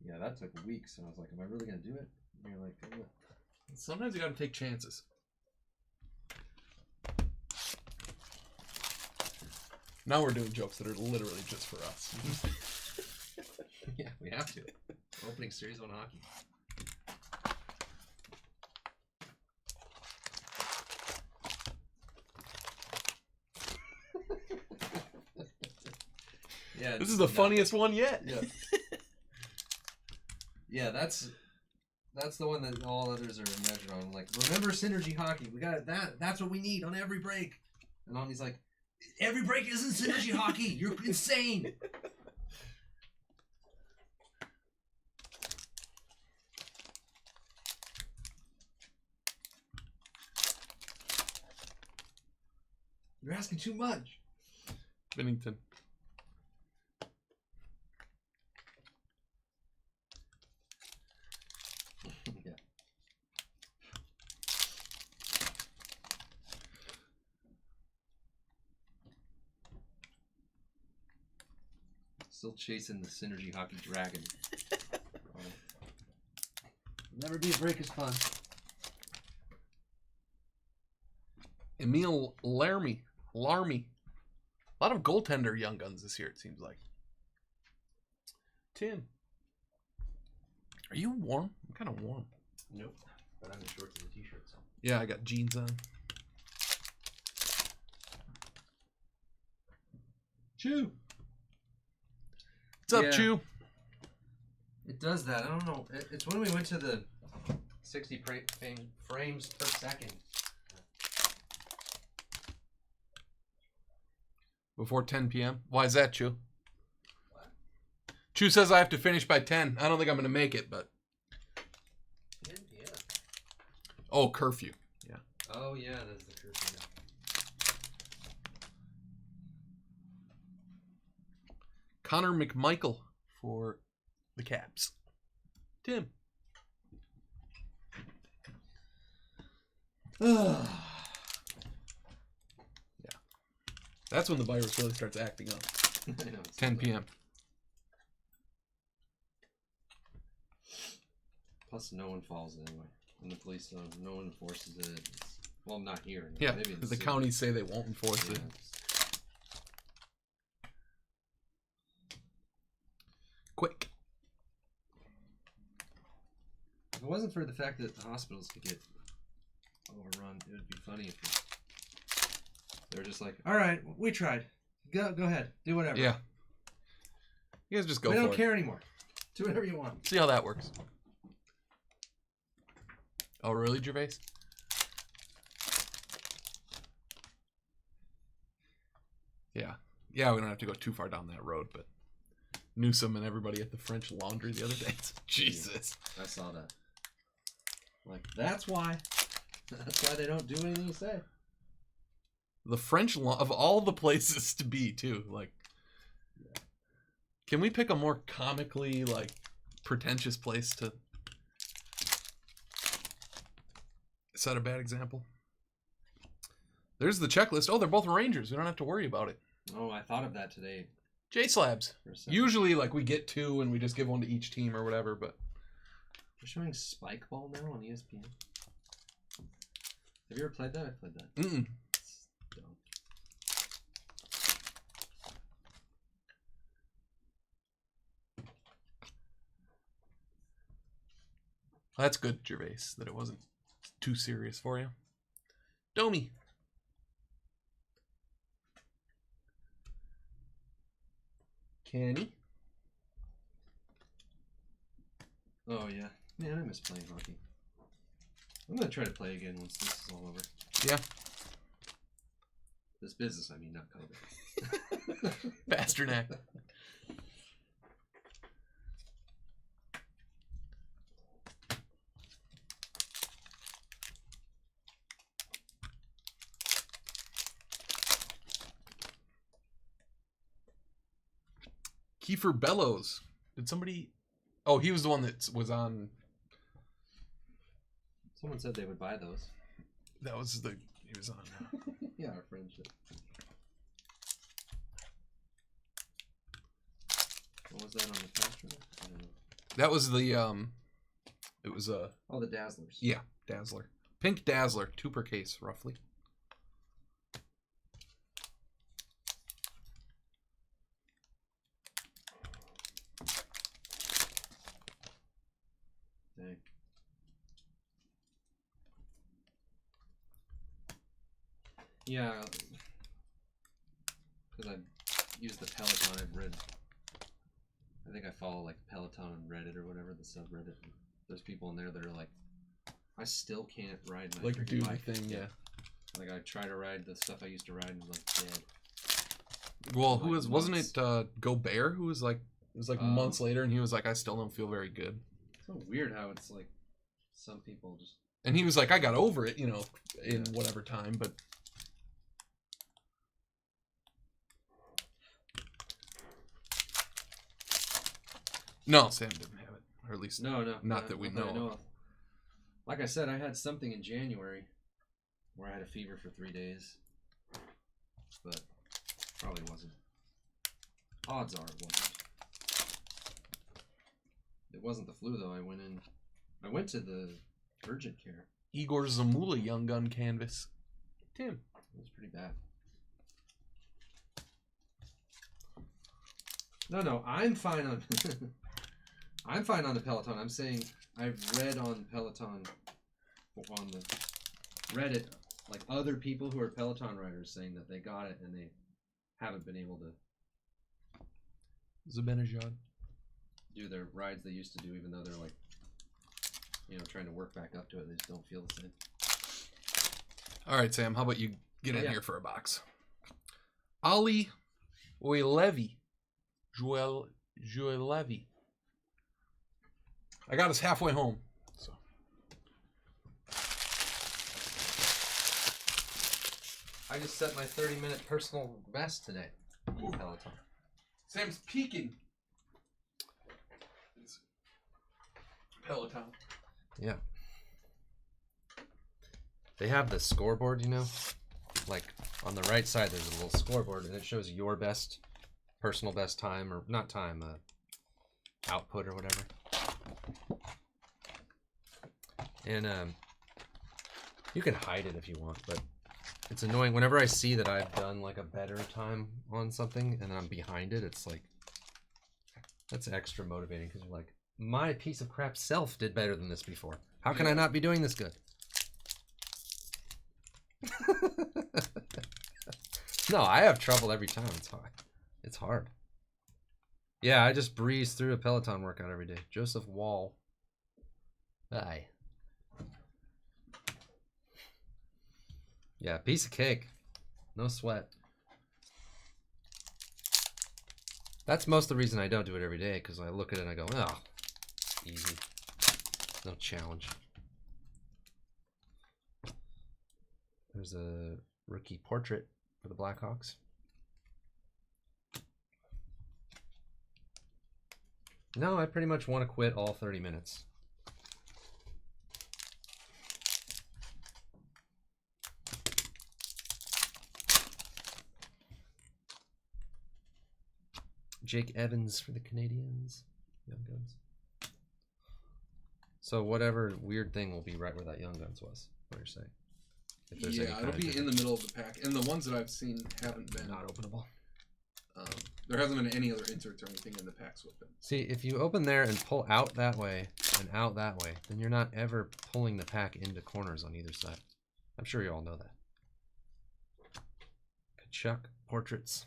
Yeah, that took weeks, and I was like, am I really gonna do it? And you're like, ugh. Sometimes you gotta take chances. Now we're doing jokes that are literally just for us. Yeah, we have to. Opening Series 1 hockey. Yeah, This is the funniest one yet. Yeah. Yeah, that's the one that all others are measured on. Like, remember synergy hockey? We got that. That's what we need on every break. And Omni's like, every break isn't synergy hockey. You're insane. You're asking too much. Bennington. Yeah. Still chasing the synergy hockey dragon. Never be a break is fun. Emil Larmy. A lot of goaltender young guns this year, it seems like. Tim. Are you warm? I'm kind of warm. Nope. But I'm in shorts and a t-shirt, so. Yeah, I got jeans on. Chew. What's up, Yeah. Chew? It does that. I don't know. It's when we went to the 60 frames per second. Before 10 p.m. Why is that, Chew? What? Chew says I have to finish by 10. I don't think I'm going to make it, but... 10 p.m. Oh, curfew. Yeah. Oh, yeah, that's the curfew. Connor McMichael for the Caps. Tim. Yeah. That's when the virus really starts acting up. I know, 10 p.m. Plus, no one follows it anyway. And the police don't. No one enforces it. Well, not here. Yeah, maybe in the city. counties say they won't enforce Yeah. it. Quick. If it wasn't for the fact that the hospitals could get overrun, it would be funny if they were just like, all right, we tried. Go ahead. Do whatever. Yeah. You guys just go we for don't it. care anymore. Do whatever you want. See how that works. Oh, really, Gervais? Yeah. Yeah, we don't have to go too far down that road, but Newsom and everybody at the French Laundry the other day. Jesus. I saw that. Like, that's why. That's why they don't do anything you say. The French of all the places to be, too. Like, can we pick a more comically, like, pretentious place to set a bad example? There's the checklist. Oh, they're both Rangers. We don't have to worry about it. Oh, I thought of that today. J-Slabs. For a second. Usually, like, we get two and we just give one to each team or whatever, but... They're showing Spike Ball now on ESPN. Have you ever played that? I played that. Mm-mm. It's dumb. That's good, Gervais, that it wasn't too serious for you. Domi. Kenny. Oh, yeah. Man, I miss playing hockey. I'm going to try to play again once this is all over. Yeah. This business, I mean, not COVID. Pasternak. Kiefer Bellows. Did somebody... Oh, he was the one that was on... Someone said they would buy those. That was the... He was on... Yeah, our friendship. What was that on the contract? I don't know. That was the it was a Oh, the Dazzlers. yeah, Dazzler. Pink Dazzler, 2 per case roughly. Dang. Yeah, because I use the Peloton. I've read. I think I follow like Peloton on Reddit or whatever, the subreddit. There's people in there that are like, I still can't ride my Like freaking do the bike. thing, yeah. Like I try to ride the stuff I used to ride and I'm like dead. Well, Like wasn't months. it Gobert who was like, it was like months later, and he was like, I still don't feel very good. So weird how it's like some people just. And he was like, I got over it, in Yeah. whatever time, but. No, Sam didn't have it, or at least No, not that we know of. of. Like I said, I had something in January where I had a fever for 3 days, but probably wasn't. Odds are it wasn't. It wasn't the flu though. I went to the urgent care. Igor Zamula Young Gun Canvas. Tim. It was pretty bad. No, I'm fine on. I'm fine on the Peloton. I'm saying I've read on Peloton, on the Reddit, like other people who are Peloton riders saying that they got it and they haven't been able to Zibanejad. do their rides they used to do, even though they're like, trying to work back up to it. They just don't feel the same. All right, Sam, how about you get in yeah. here for a box? Ali Oilevi. Joel Levy. I got us halfway home. So. I just set my 30-minute personal best today. Peloton. Sam's peeking. Peloton. Yeah. They have the scoreboard, like on the right side there's a little scoreboard and it shows your best personal best time, or not time, output or whatever. And you can hide it if you want, but it's annoying whenever I see that I've done like a better time on something and I'm behind it. It's like, that's extra motivating because you're like, my piece of crap self did better than this before. How can I not be doing this good? No, I have trouble every time. It's hard. It's hard. Yeah, I just breeze through a Peloton workout every day. Joseph Wall. Aye. Yeah, piece of cake. No sweat. That's most of the reason I don't do it every day, because I look at it and I go, oh, easy. No challenge. There's a rookie portrait for the Blackhawks. No, I pretty much want to quit all 30 minutes. Jake Evans for the Canadians. Young Guns. So whatever weird thing will be right where that Young Guns was. What you're saying? If there's any Yeah, kind it'll of be in the middle of the pack. And the ones that I've seen haven't been. not openable. There hasn't been any other inserts or anything in the packs with them. See, if you open there and pull out that way and out that way, then you're not ever pulling the pack into corners on either side. I'm sure you all know that. Kachuk portraits.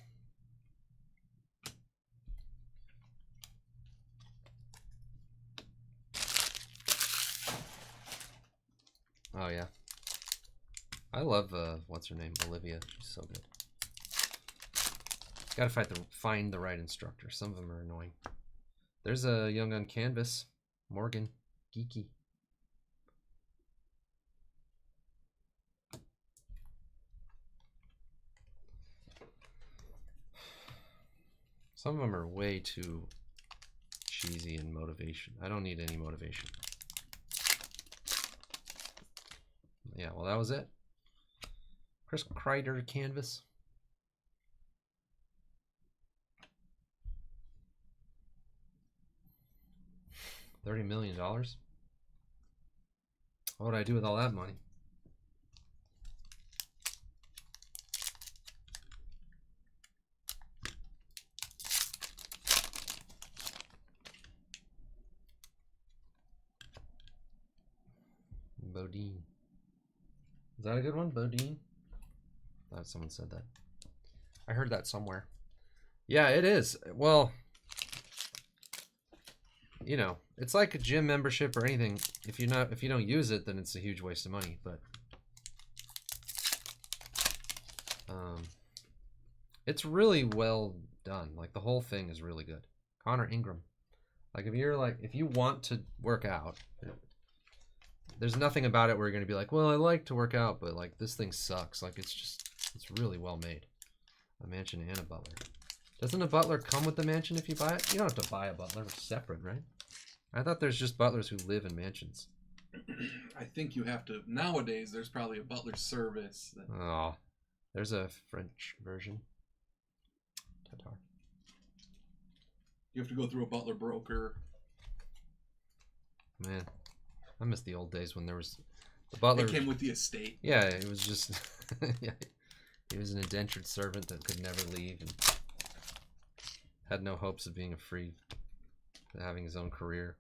Oh yeah. I love what's her name? Olivia. She's so good. Gotta find the right instructor. Some of them are annoying. There's a Young on Canvas. Morgan. Geeky. Some of them are way too cheesy in motivation. I don't need any motivation. Yeah, well that was it. Chris Kreider Canvas. $30 million? What would I do with all that money? Bodine. Is that a good one? Bodine? I thought someone said that. I heard that somewhere. Yeah, it is. Well, you know, it's like a gym membership or anything. If you don't use it, then it's a huge waste of money. But it's really well done. Like the whole thing is really good. Connor Ingram. Like if you want to work out, there's nothing about it where you're gonna be like, well, I like to work out, but like this thing sucks. Like it's really well made. A mansion and a butler. Doesn't a butler come with the mansion if you buy it? You don't have to buy a butler. It's separate, right? I thought there's just butlers who live in mansions. I think you have to. Nowadays, there's probably a butler service. Oh, there's a French version. Tatar. You have to go through a butler broker. Man, I miss the old days when there was the butler. It came with the estate. Yeah, it was just. Yeah, he was an indentured servant that could never leave and had no hopes of being having his own career.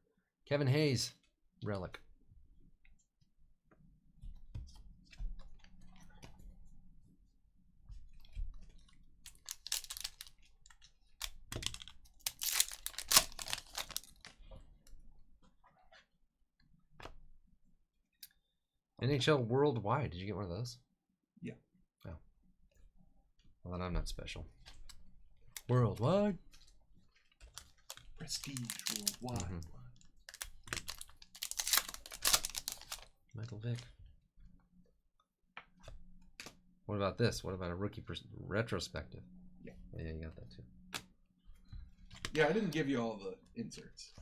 Kevin Hayes, relic. NHL Worldwide. Did you get one of those? Yeah. Oh. Well, then I'm not special. Worldwide. Prestige Worldwide. Mm-hmm. Michael Vick. What about this? What about a rookie retrospective? Yeah. Oh, yeah, you got that too. Yeah, I didn't give you all the inserts.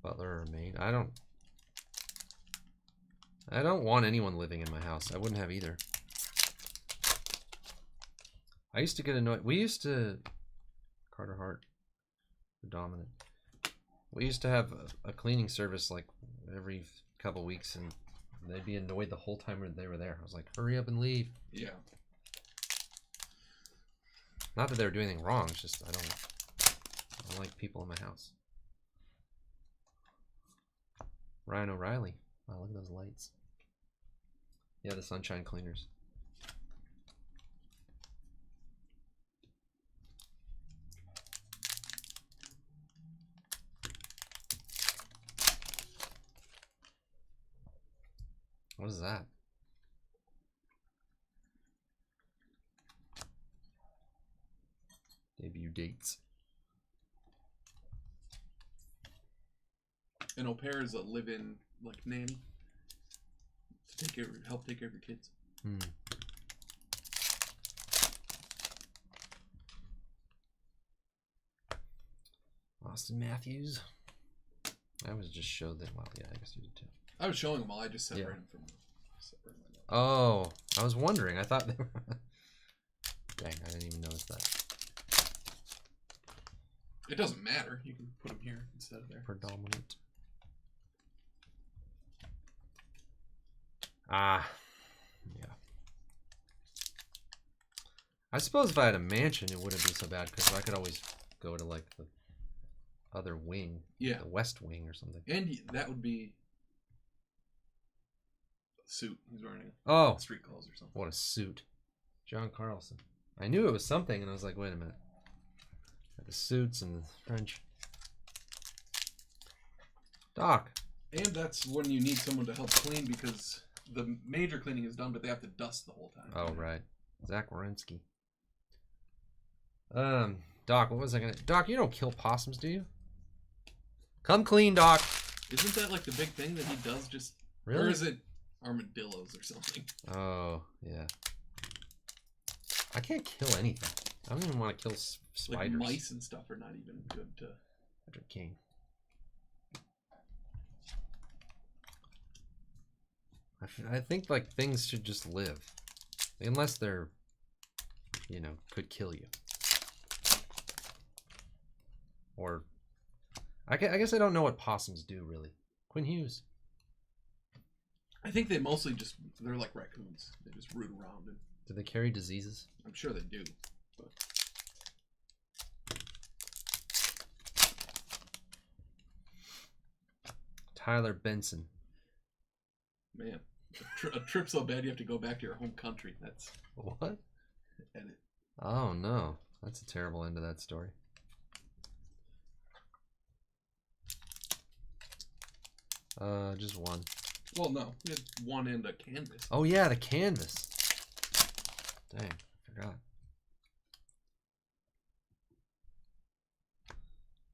Butler or maid? I don't want anyone living in my house. I wouldn't have either. I used to get annoyed. We used to... Carter Hart. The dominant. We used to have a cleaning service like every couple weeks, and they'd be annoyed the whole time they were there. I was like, hurry up and leave. Yeah. Not that they were doing anything wrong. It's just I don't like people in my house. Ryan O'Reilly. Wow, look at those lights. Yeah, the sunshine cleaners. What is that? Debut dates. An au pair is a live-in like nanny to help take care of your kids. Hmm. Austin Matthews. I was just showed that. Well, yeah, I guess you did too. I was showing them all. I just separated them from. Separated them. Oh, I was wondering. I thought they were. Dang, I didn't even notice that. It doesn't matter. You can put them here instead of there. Predominant. Ah, yeah. I suppose if I had a mansion, it wouldn't be so bad because I could always go to like the other wing, yeah, the west wing or something. And that would be a suit he's wearing. Oh, Street clothes or something. What a suit, John Carlson. I knew it was something, and I was like, wait a minute. The suits and the French. Doc. And that's when you need someone to help clean because the major cleaning is done, but they have to dust the whole time. Oh, right. Zach Wierenski. Doc, what was I gonna... Doc, you don't kill possums, do you? Come clean, Doc. Isn't that like the big thing that he does just... Really? Or is it armadillos or something? Oh, yeah. I can't kill anything. I don't even want to kill spiders. Like mice and stuff are not even good to... Patrick King. I think like things should just live. Unless they're, you know, could kill you. Or I guess I don't know what possums do, really. Quinn Hughes. I think they mostly they're like raccoons. They just root around, and Do they carry diseases? I'm sure they do. But Tyler Benson. man, a trip so bad you have to go back to your home country. That's What? edit. Oh, no. That's a terrible end to that story. Just one. Well, no, we had one end of canvas. Oh, yeah, the canvas. Dang, I forgot.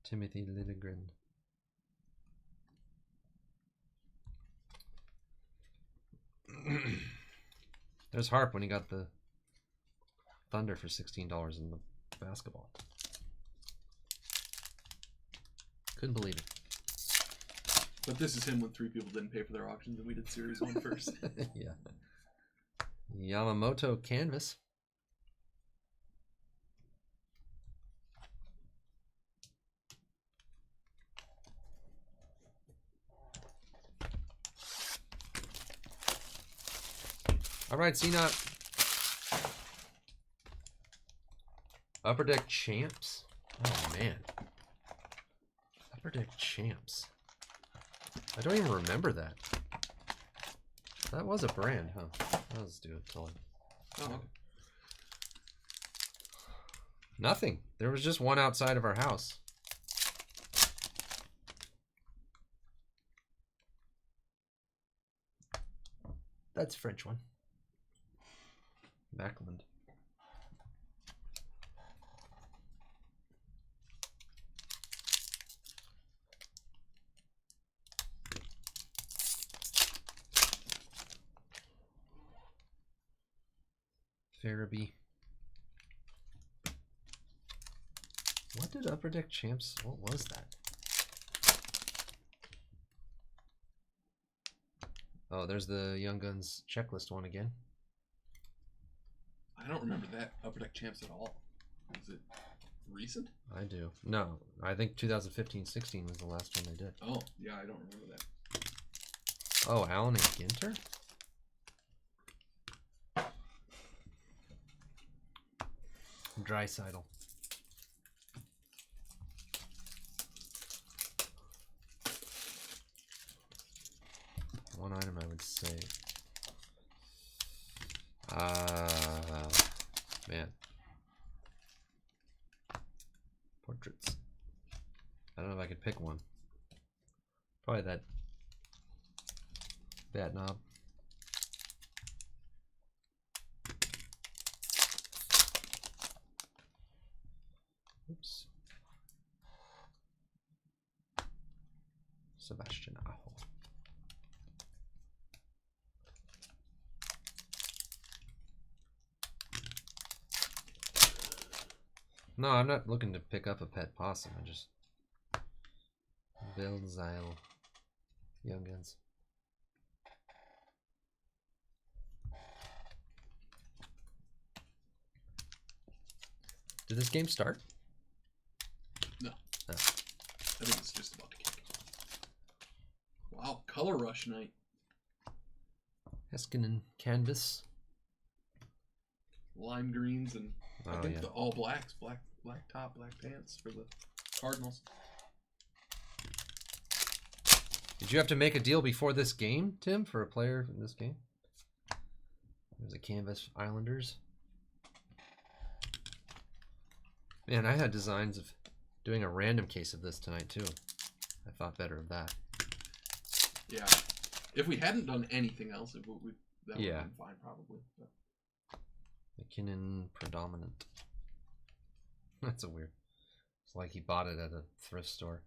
Timothy Littlegren. There's Harp when he got the Thunder for $16 in the basketball. Couldn't believe it. But this is him when 3 people didn't pay for their auctions and we did Series 1 first. Yeah. Yamamoto canvas. All right, C-Not. Upper Deck Champs. Oh, man. Upper Deck Champs. I don't even remember that. That was a brand, huh? Let's do it till Oh, okay. Nothing. There was just one outside of our house. That's a French one. Backlund. Farabee. What did Upper Deck Champs? What was that? Oh, there's the Young Guns checklist one again. I don't remember that Upper Deck Champs at all. Is it recent? I do. No, I think 2015-16 was the last one they did. Oh, yeah, I don't remember that. Oh, Allen and Ginter? Dreisaitl. One item I would say. Man. Portraits. I don't know if I could pick one. Probably that Bat Knob. Oops. Sebastian Aho. No, I'm not looking to pick up a pet possum. I just build Zyle. Young Guns. Did this game start? No. Oh. I think it's just about to kick. Wow, Color Rush night. Heskinen canvas. Lime greens and I Oh, think yeah. the all blacks, black top, black pants for the Cardinals. Did you have to make a deal before this game, Tim, for a player in this game? There's a canvas Islanders. Man, I had designs of doing a random case of this tonight, too. I thought better of that. Yeah. If we hadn't done anything else, that would have Yeah. been fine probably. But. McKinnon predominant. That's a weird. It's like he bought it at a thrift store.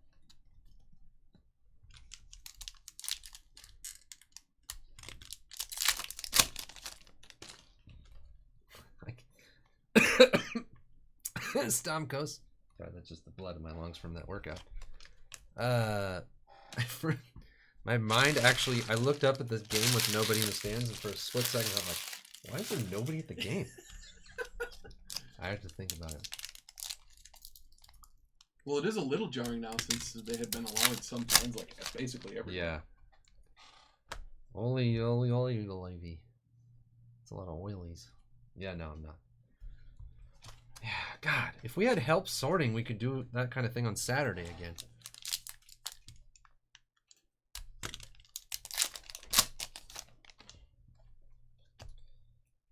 Stamkos. Sorry, that's just the blood in my lungs from that workout. My mind actually, I looked up at this game with nobody in the stands, and for a split second, I'm like, why is there nobody at the game? I have to think about it. Well, it is a little jarring now since they had been allowing some fans like basically everywhere. Yeah. Oily, Levy. It's a lot of oilies. Yeah, no, I'm not. Yeah, God, if we had help sorting, we could do that kind of thing on Saturday again.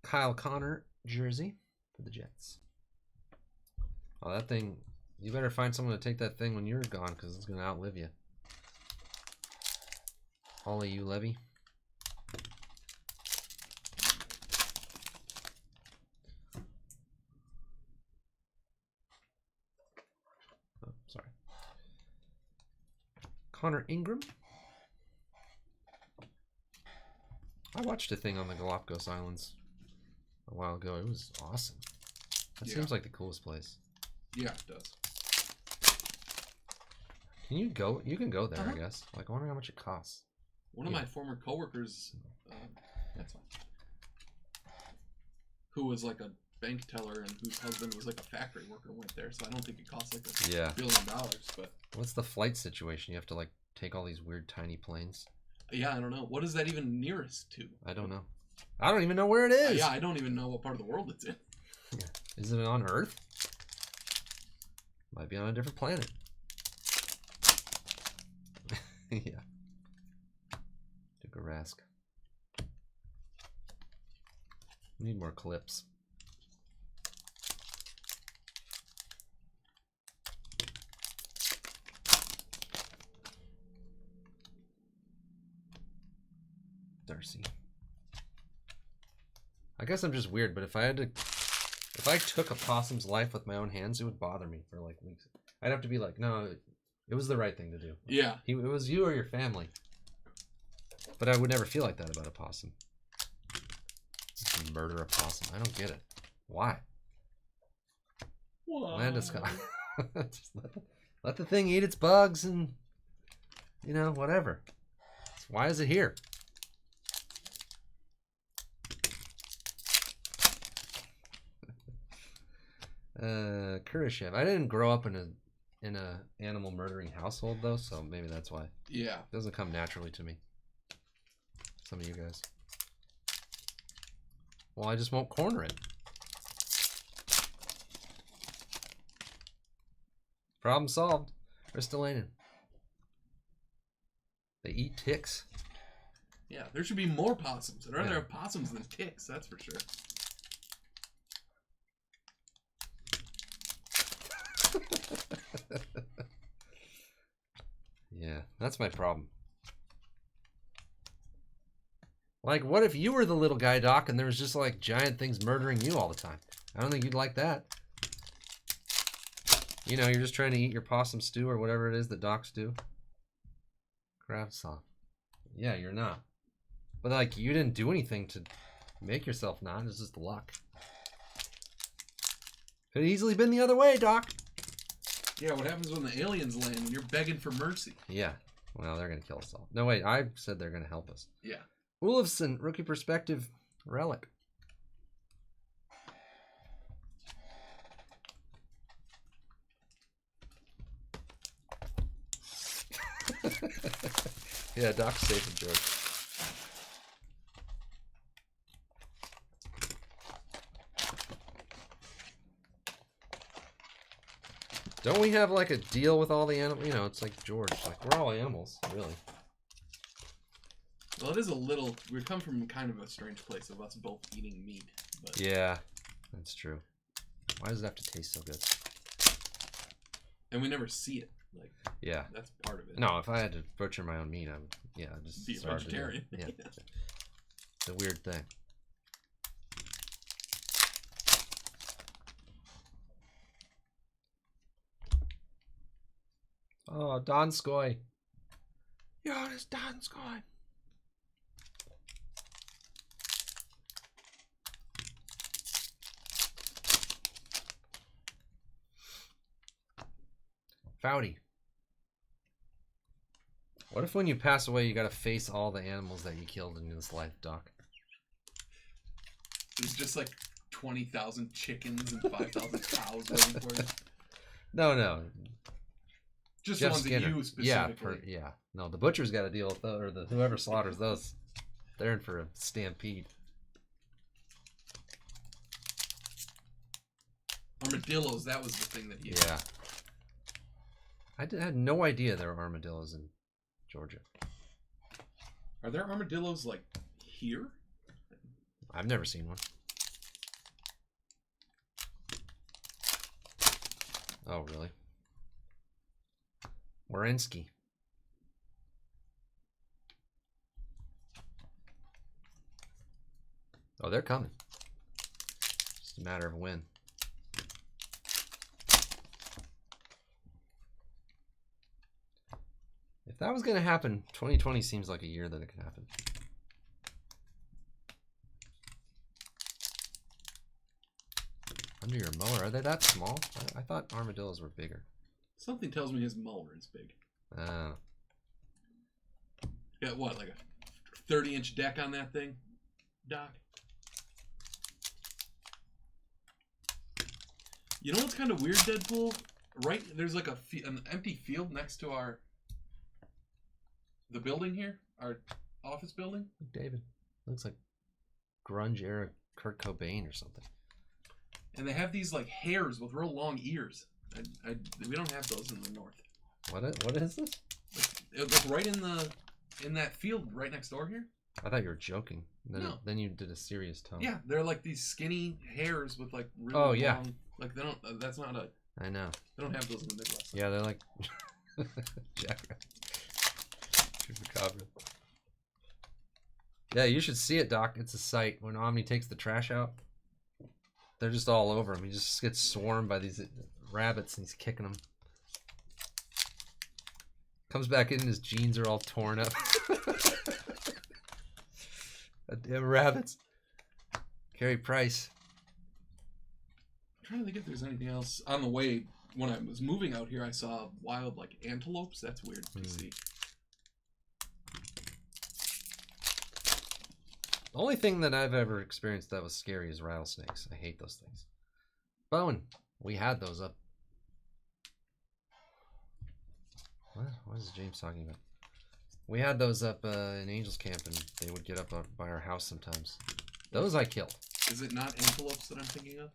Kyle Connor jersey for the Jets. Oh, that thing. You better find someone to take that thing when you're gone because it's going to outlive you. Holly, you Levy. Oh, sorry. Connor Ingram. I watched a thing on the Galapagos Islands a while ago. It was awesome. That seems like the coolest place. Yeah, it does. Can you go? You can go there, I guess. Like, I wonder how much it costs. One of my former coworkers, that's fine, who was like a bank teller and whose husband was like a factory worker, went there. So I don't think it costs like $1 billion. But what's the flight situation? You have to like take all these weird tiny planes. Yeah, I don't know. What is that even nearest to? I don't know. I don't even know where it is. Yeah, I don't even know what part of the world it's in. Is it on Earth? Might be on a different planet. Yeah. Took a Rask. We need more clips. Darcy. I guess I'm just weird, but if I took a possum's life with my own hands, it would bother me for like weeks. I'd have to be like, no, it was the right thing to do. Yeah. It was you or your family. But I would never feel like that about a possum. Murder a possum. I don't get it. Why? Why? Land of Scott. Just let the thing eat its bugs and, you know, whatever. Why is it here? Kurashev. I didn't grow up in a animal murdering household though, so maybe that's why. Yeah. It doesn't come naturally to me. Some of you guys. Well, I just won't corner it. Problem solved. Crystalline. They eat ticks. Yeah, there should be more possums. I'd rather have possums than ticks, that's for sure. Yeah, that's my problem. Like, what if you were the little guy, Doc, and there was just like giant things murdering you all the time? I don't think you'd like that. You know, you're just trying to eat your possum stew or whatever it is that docs do. Craft saw. Yeah, you're not. But like, you didn't do anything to make yourself not. It's just luck. Could have easily been the other way, Doc. Yeah, what happens when the aliens land and you're begging for mercy? Yeah. Well, they're going to kill us all. No, wait. I said they're going to help us. Yeah. Olofsson, rookie perspective relic. Yeah, Doc's safe and George. Don't we have like a deal with all the animals? You know, it's like George. Like, we're all animals, really. Well, it is a little... We come from kind of a strange place of us both eating meat. But... Yeah, that's true. Why does it have to taste so good? And we never see it. Like, yeah. That's part of it. No, if I had to butcher my own meat, I would, yeah, just be a vegetarian. Yeah. It's a weird thing. Oh, Donskoy. Yeah, it's Donskoy. Foudy. What if when you pass away, you gotta face all the animals that you killed in this life, Doc? There's just like 20,000 chickens and 5,000 cows waiting for you. No. Just Jeff the ones Skinner. that you specifically. Yeah. No, the butcher's got to deal with those, or the whoever slaughters those. They're in for a stampede. Armadillos, that was the thing that you... Yeah. Had no idea there were armadillos in Georgia. Are there armadillos, like, here? I've never seen one. Oh, really? Warinsky. Oh, they're coming. Just a matter of when. If that was going to happen, 2020 seems like a year that it could happen. Under your mower, are they that small? I thought armadillos were bigger. Something tells me his mower is big. Got what, like a 30-inch deck on that thing, Doc? You know what's kind of weird, Deadpool? Right, there's like an empty field next to the building here, our office building. David, looks like grunge era Kurt Cobain or something. And they have these like hares with real long ears. We don't have those in the north. What is this? Like right in that field right next door here. I thought you were joking. Then you did a serious tone. Yeah, they're like these skinny hares with like really long. Like they don't. That's not a. I know. They don't have those in the Midwest. Yeah, they're like jackrabbits. Chupacabra. Yeah, you should see it, Doc. It's a sight. When Omni takes the trash out, they're just all over him. He just gets swarmed by these rabbits, and he's kicking them. Comes back in, and his jeans are all torn up. Damn rabbits. Carey Price. I'm trying to think if there's anything else on the way. When I was moving out here, I saw wild like antelopes. That's weird to see. The only thing that I've ever experienced that was scary is rattlesnakes. I hate those things. Bowen, we had those up. What is James talking about? We had those up in Angels Camp, and they would get up by our house sometimes. Those I killed. Is it not antelopes that I'm thinking of?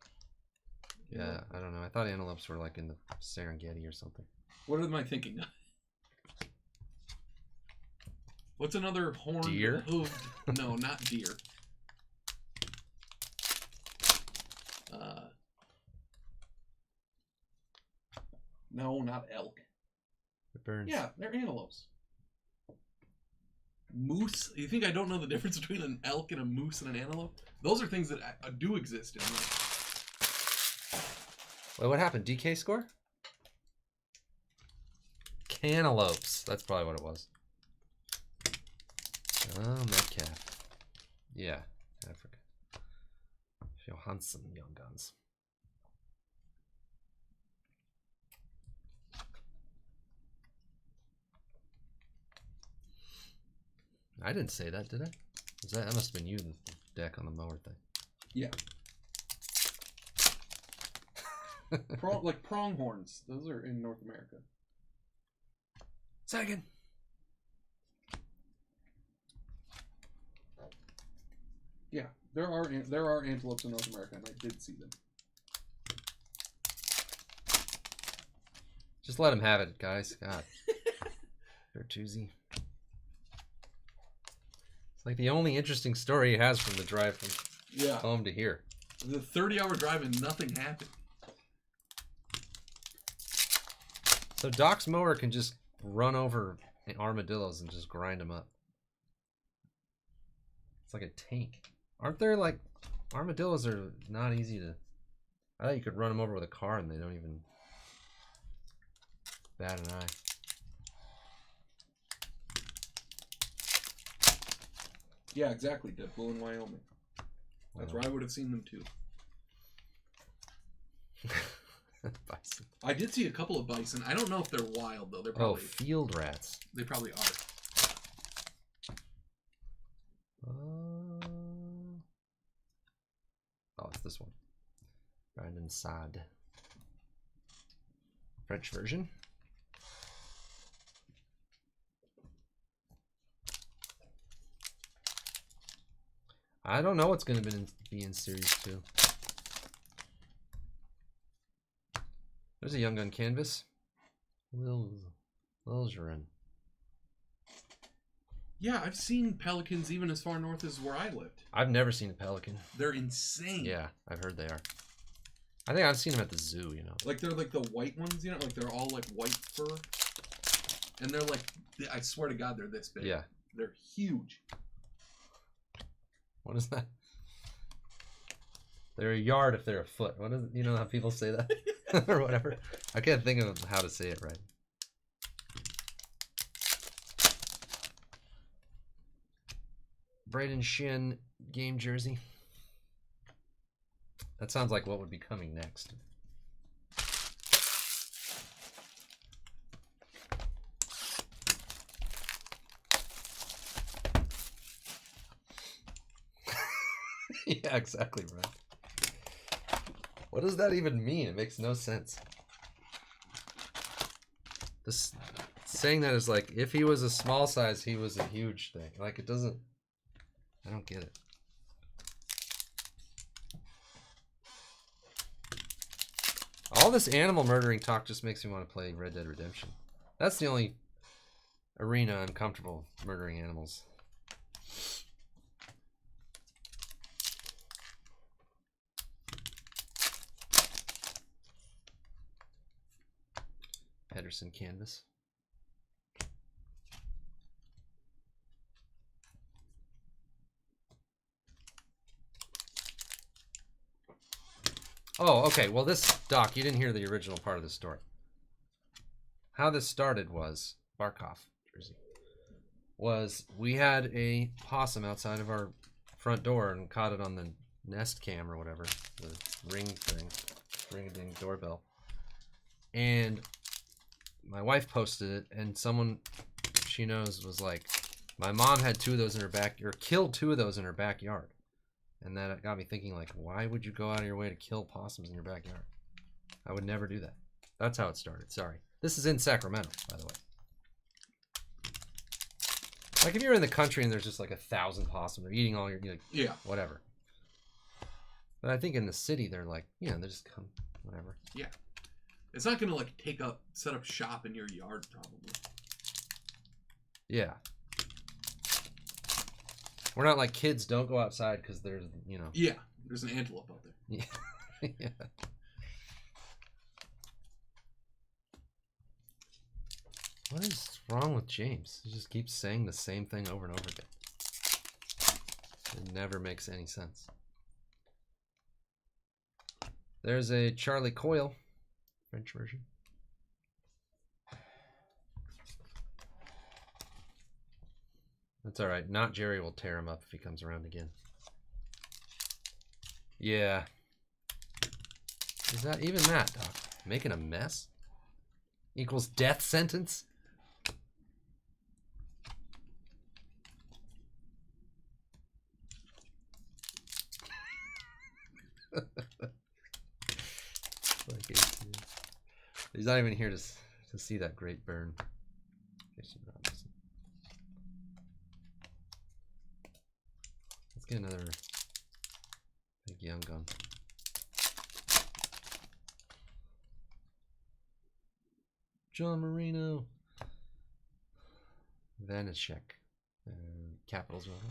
Yeah, I don't know. I thought antelopes were like in the Serengeti or something. What am I thinking of? What's another horned, deer? hooved? No, not deer. No, not elk. It burns. Yeah, they're antelopes. Moose. You think I don't know the difference between an elk and a moose and an antelope? Those are things that do exist in there. Wait, what happened? DK score? Cantaloupes. That's probably what it was. Oh, Metcalf. Yeah, Africa. Johansson, Young Guns. I didn't say that, did I? That must have been you, the deck on the mower thing. Yeah. Like pronghorns. Those are in North America. Second. Yeah, there are antelopes in North America, and I did see them. Just let him have it, guys. God. Bertuzzi. It's like the only interesting story he has from the drive from home to here. The 30-hour drive and nothing happened. So Doc's mower can just run over armadillos and just grind them up. It's like a tank. Aren't there like armadillos are not easy to... I thought you could run them over with a car and they don't even bat an eye. Yeah, exactly. Deadpool in Wyoming. That's where I would have seen them too. Bison. I did see a couple of bison. I don't know if they're wild though. They're probably field rats. They probably are. Oh, it's this one. Brandon Sade. French version. I don't know what's going to be in Series 2. There's a Young Gun canvas. Lilgerin. Yeah, I've seen pelicans even as far north as where I lived. I've never seen a pelican. They're insane. Yeah, I've heard they are. I think I've seen them at the zoo, you know. Like they're like the white ones, you know, like they're all like white fur. And they're like, I swear to God, they're this big. Yeah. They're huge. What is that? They're a yard if they're a foot. What is it? You know how people say that? Or whatever. I can't think of how to say it right. Braden Shin game jersey. That sounds like what would be coming next. Yeah, exactly right. What does that even mean? It makes no sense. This saying that is like, if he was a small size, he was a huge thing. Like, it doesn't... I don't get it. All this animal murdering talk just makes me want to play Red Dead Redemption. That's the only arena I'm comfortable murdering animals. Pedersen canvas. Oh, okay. Well, this, Doc, you didn't hear the original part of the story. How this started was, Barkov jersey, was we had a possum outside of our front door and caught it on the Nest Cam or whatever, the ring thing, ring-a-ding doorbell. And my wife posted it, and someone she knows was like, my mom had two of those in her back, or killed two of those in her backyard. And that got me thinking, like, why would you go out of your way to kill possums in your backyard? I would never do that. That's how it started. Sorry. This is in Sacramento, by the way. Like, if you're in the country and there's just like 1,000 possums, they're eating all your, like, yeah, whatever. But I think in the city, they're like, you know, they just come, whatever. Yeah. It's not going to, like, set up shop in your yard, probably. Yeah. We're not like kids, don't go outside because there's, you know. Yeah, there's an antelope out there. Yeah. Yeah. What is wrong with James? He just keeps saying the same thing over and over again. It never makes any sense. There's a Charlie Coyle, French version. That's alright. Not Jerry will tear him up if he comes around again. Yeah. Is that even that, Doc? Making a mess? Equals death sentence? He's not even here to see that great burn. Let's get another big young gun. John Marino. Vanacek. Capitals rather.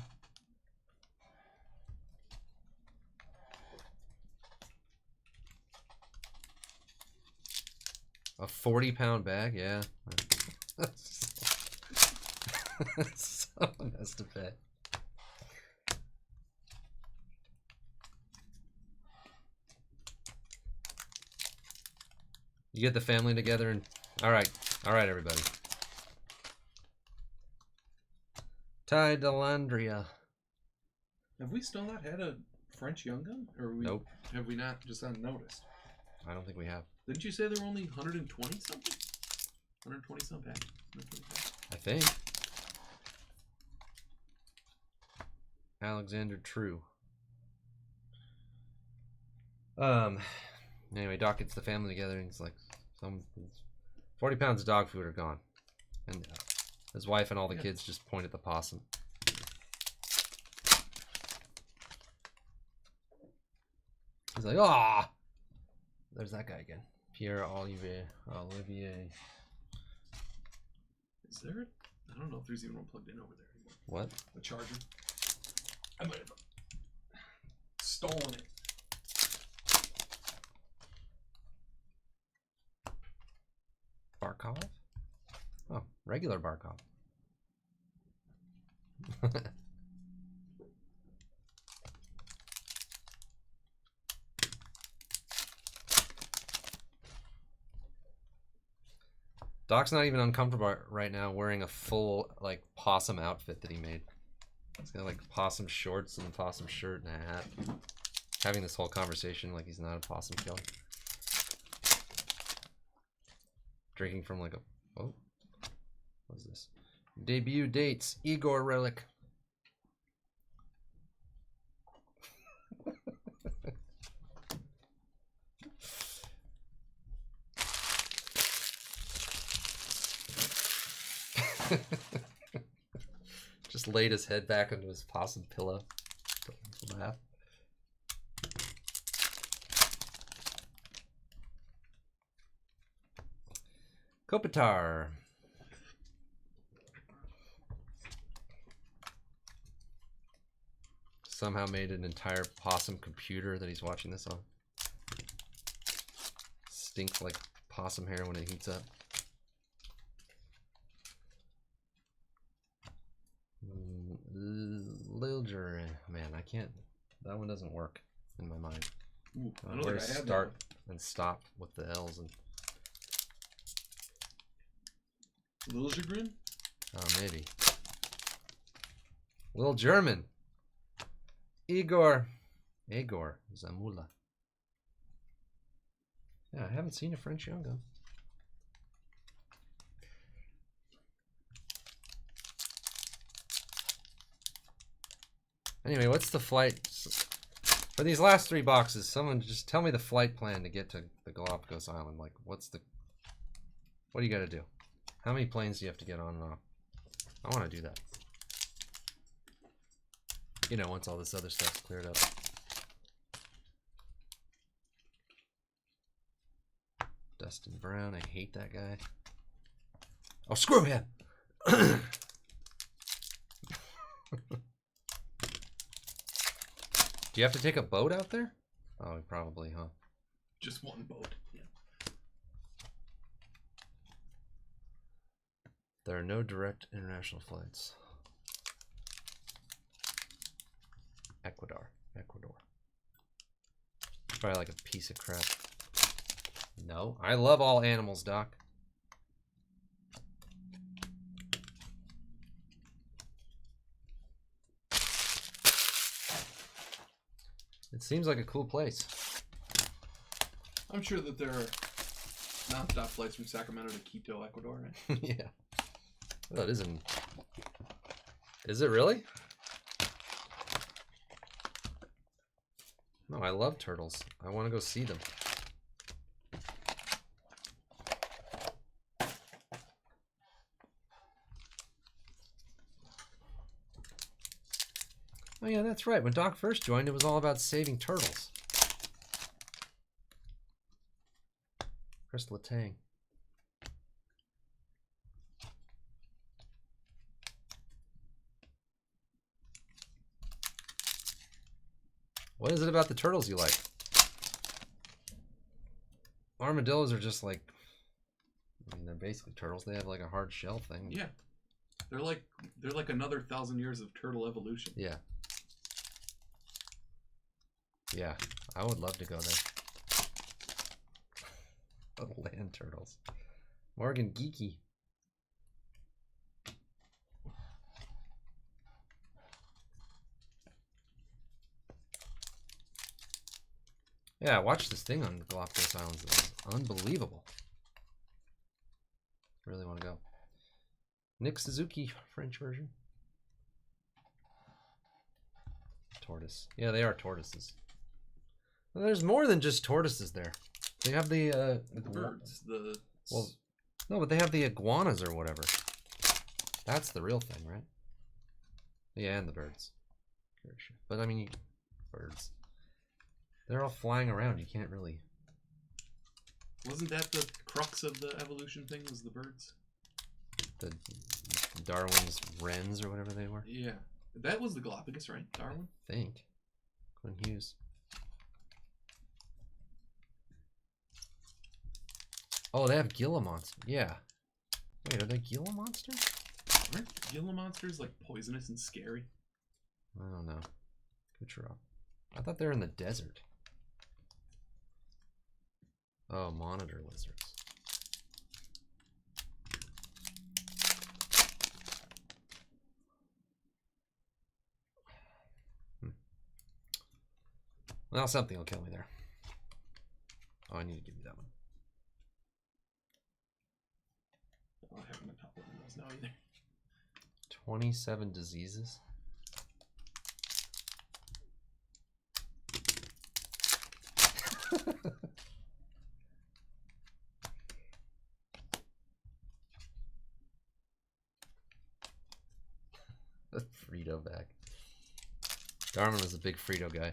A 40-pound bag? Yeah. Someone has to pay. You get the family together and... Alright, everybody. Ty Delandria. Have we still not had a French young gun? Or Nope. Have we not just unnoticed? I don't think we have. Didn't you say there were only 120 something? 120 some packs? I think. Alexander True. Anyway, Doc gets the family together and he's like, 40 pounds of dog food are gone. And his wife and all the kids just point at the possum. He's like, ah, there's that guy again. Pierre Olivier. Is there? I don't know if there's even one plugged in over there anymore. What? The charger. I might have stolen it. Barkov? Oh, regular Barkov. Doc's not even uncomfortable right now wearing a full like possum outfit that he made. He's got like possum shorts and a possum shirt and a hat. Having this whole conversation like he's not a possum killer. Drinking from like a... Oh. What is this? Debut dates. Igor Relic. Just laid his head back into his possum pillow. Laugh. Kopitar. Somehow made an entire possum computer that he's watching this on. Stinks like possum hair when it heats up. Lilger, man, I can't. That one doesn't work in my mind. Ooh, I don't Where think to I have start and stop with the L's and. Lil Chagrin? Oh, maybe. Lil German. Igor Zamula. Yeah, I haven't seen a French young gun. Anyway, what's the flight for these last 3 boxes? Someone just tell me the flight plan to get to the Galapagos Island. Like, what do you got to do? How many planes do you have to get on and off? I want to do that. You know, once all this other stuff's cleared up. Dustin Brown, I hate that guy. Oh, screw him! Do you have to take a boat out there? Oh, probably, huh? Just one boat. Yeah. There are no direct international flights. Ecuador. Probably like a piece of crap. No, I love all animals, Doc. It seems like a cool place. I'm sure that there are non-stop flights from Sacramento to Quito, Ecuador, right? Yeah. Well, it isn't. Is it really? No, I love turtles. I want to go see them. Oh yeah, that's right. When Doc first joined, it was all about saving turtles. Chris Letang. What is it about the turtles you like? Armadillos are just like, I mean, they're basically turtles. They have like a hard shell thing. Yeah. They're like another 1,000 years of turtle evolution. Yeah. Yeah, I would love to go there. Little land turtles. Morgan Geeky. Yeah, watch this thing on the Galapagos Islands. It's unbelievable. Really want to go. Nick Suzuki, French version. Tortoise. Yeah, they are tortoises. Well, there's more than just tortoises there. They have the birds. Well, no, but they have the iguanas or whatever. That's the real thing, right? Yeah, and the birds. But I mean, birds. They're all flying around. You can't really. Wasn't that the crux of the evolution thing? Was the birds? The Darwin's wrens or whatever they were. Yeah, that was the Galapagos, right? Darwin. I think. Quinn Hughes. Oh, they have Gila monsters. Yeah. Wait, are they Gila monsters? Aren't Gila monsters like poisonous and scary? I don't know. Kucherov. I thought they were in the desert. Oh, monitor lizards. Well, something will kill me there. Oh, I need to give you that one. Oh, I haven't been top one of those now either. 27 diseases. Frito back. Darwin was a big Frito guy.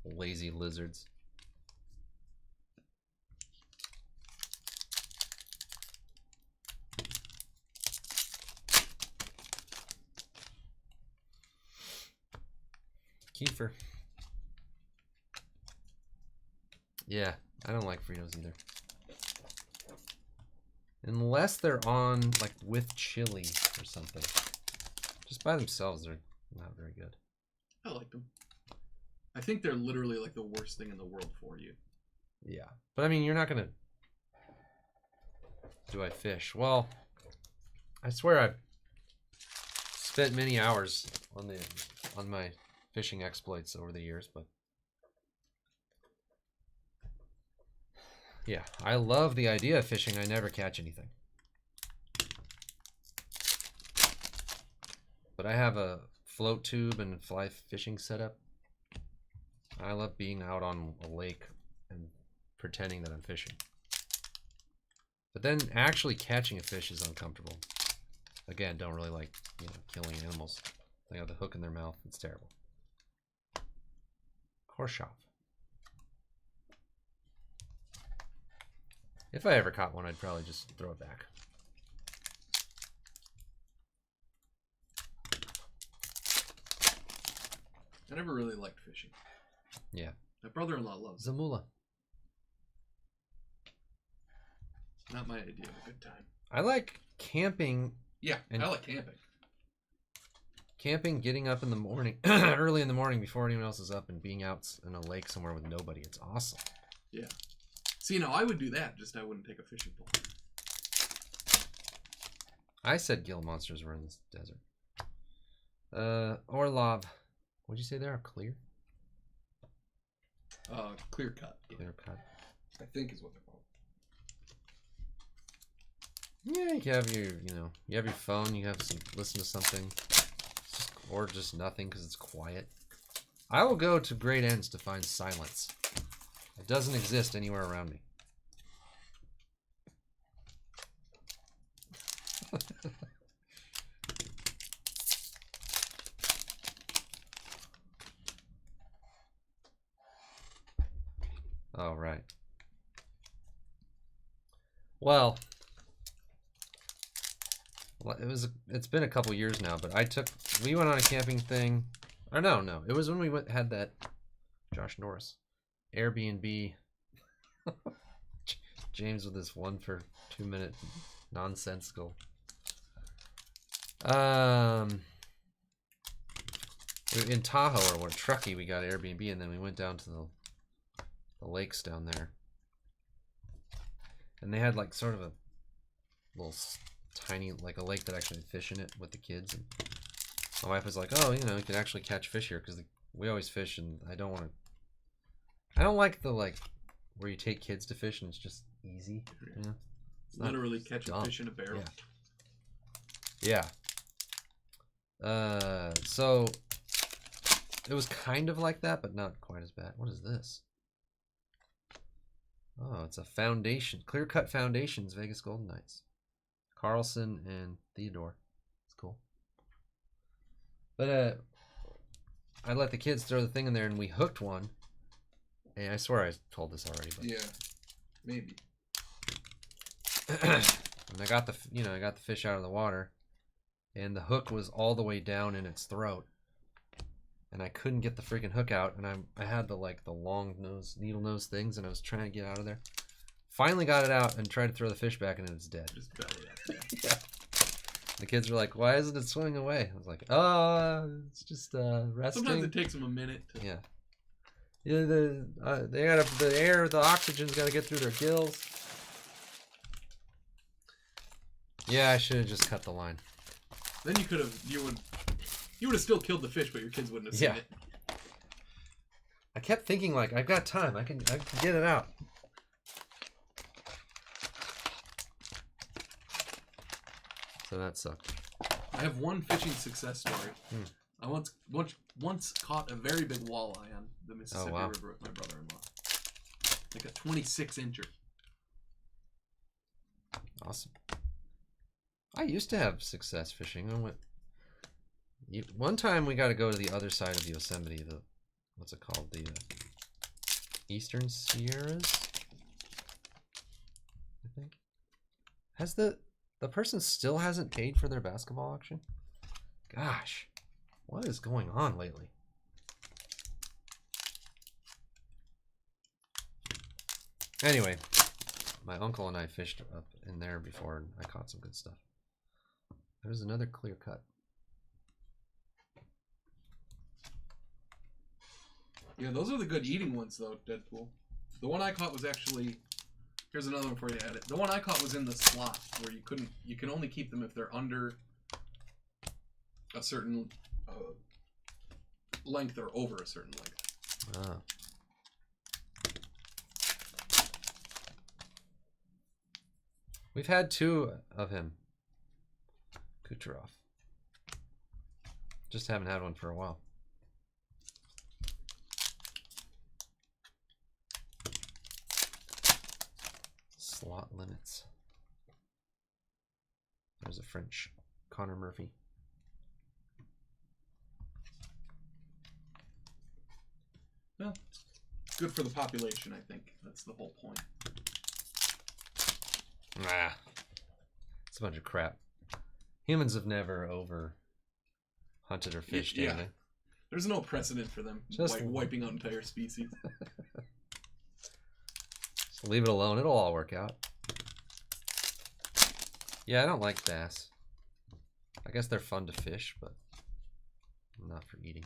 Lazy lizards. Kiefer. Yeah, I don't like Fritos either. Unless they're on, like, with chili or something. Just by themselves, they're not very good. I like them. I think they're literally like the worst thing in the world for you. Yeah. But, I mean, you're not going to... Do I fish? Well, I swear I've spent many hours on my fishing exploits over the years, but... Yeah, I love the idea of fishing. I never catch anything. But I have a float tube and fly fishing setup. I love being out on a lake and pretending that I'm fishing. But then actually catching a fish is uncomfortable. Again, don't really like, killing animals. They have the hook in their mouth. It's terrible. Korshov. If I ever caught one, I'd probably just throw it back. I never really liked fishing. Yeah. My brother-in-law loves it. Zamula. Not my idea of a good time. I like camping. Yeah, I like camping. Camping, getting up in the morning, early in the morning before anyone else is up and being out in a lake somewhere with nobody. It's awesome. Yeah. See, I would do that, just I wouldn't take a fishing pole. I said gill monsters were in this desert. Orlov. What'd you say there? Clear? Clear cut. Clear cut. I think is what they're called. Yeah, you have your, you have your phone, you have some, listen to something. Or just nothing because it's quiet. I will go to great ends to find silence. It doesn't exist anywhere around me. All right. Well, it's been a couple years now, but we went on a camping thing. Or no, it was when we had that Josh Norris Airbnb. James with this 1 for 2 minute nonsensical. In Tahoe or Truckee, we got Airbnb, and then we went down to the lakes down there, and they had like sort of a little tiny, like a lake that actually had fish in it with the kids. And my wife was like, "Oh, you can actually catch fish here because we always fish, and I don't like the where you take kids to fish and it's just easy. Yeah, it's literally catch a fish in a barrel. Yeah. So it was kind of like that, but not quite as bad. What is this? Oh, it's a foundation. Clear Cut Foundations, Vegas Golden Knights. Carlson and Theodore. It's cool. But I let the kids throw the thing in there, and we hooked one. And I swear I told this already. But... Yeah, maybe. And I got the fish out of the water, and the hook was all the way down in its throat, and I couldn't get the freaking hook out, and I had the long needle nose things, and I was trying to get out of there. Finally got it out and tried to throw the fish back, and it's dead. Just belly up. Yeah. The kids were like, "Why isn't it swimming away?" I was like, it's just resting." Sometimes it takes them a minute. Yeah. Yeah, the oxygen's got to get through their gills. Yeah, I should have just cut the line. Then you would have still killed the fish, but your kids wouldn't have seen it. I kept thinking, like, I've got time. I can get it out. So that sucked. I have one fishing success story. I once caught a very big walleye on the Mississippi River with my brother-in-law. Like a 26-incher. Awesome. I used to have success fishing. One time we got to go to the other side of Yosemite. What's it called? The Eastern Sierras, I think. Has the person still hasn't paid for their basketball auction? Gosh, what is going on lately? Anyway, my uncle and I fished up in there before, and I caught some good stuff. There's another clear cut. Yeah, those are the good eating ones, though, Deadpool. The one I caught was actually... Here's another one for you to edit. The one I caught was in the slot, where you can only keep them if they're under a certain length or over a certain length. Ah. We've had 2 of him. Kucherov. Just haven't had one for a while. Slot limits. There's a French Connor Murphy. Well, it's good for the population, I think. That's the whole point. Ah, it's a bunch of crap. Humans have never over hunted or fished. Yeah. There's no precedent for them Just wiping out entire species. Just leave it alone. It'll all work out. Yeah, I don't like bass. I guess they're fun to fish, but not for eating.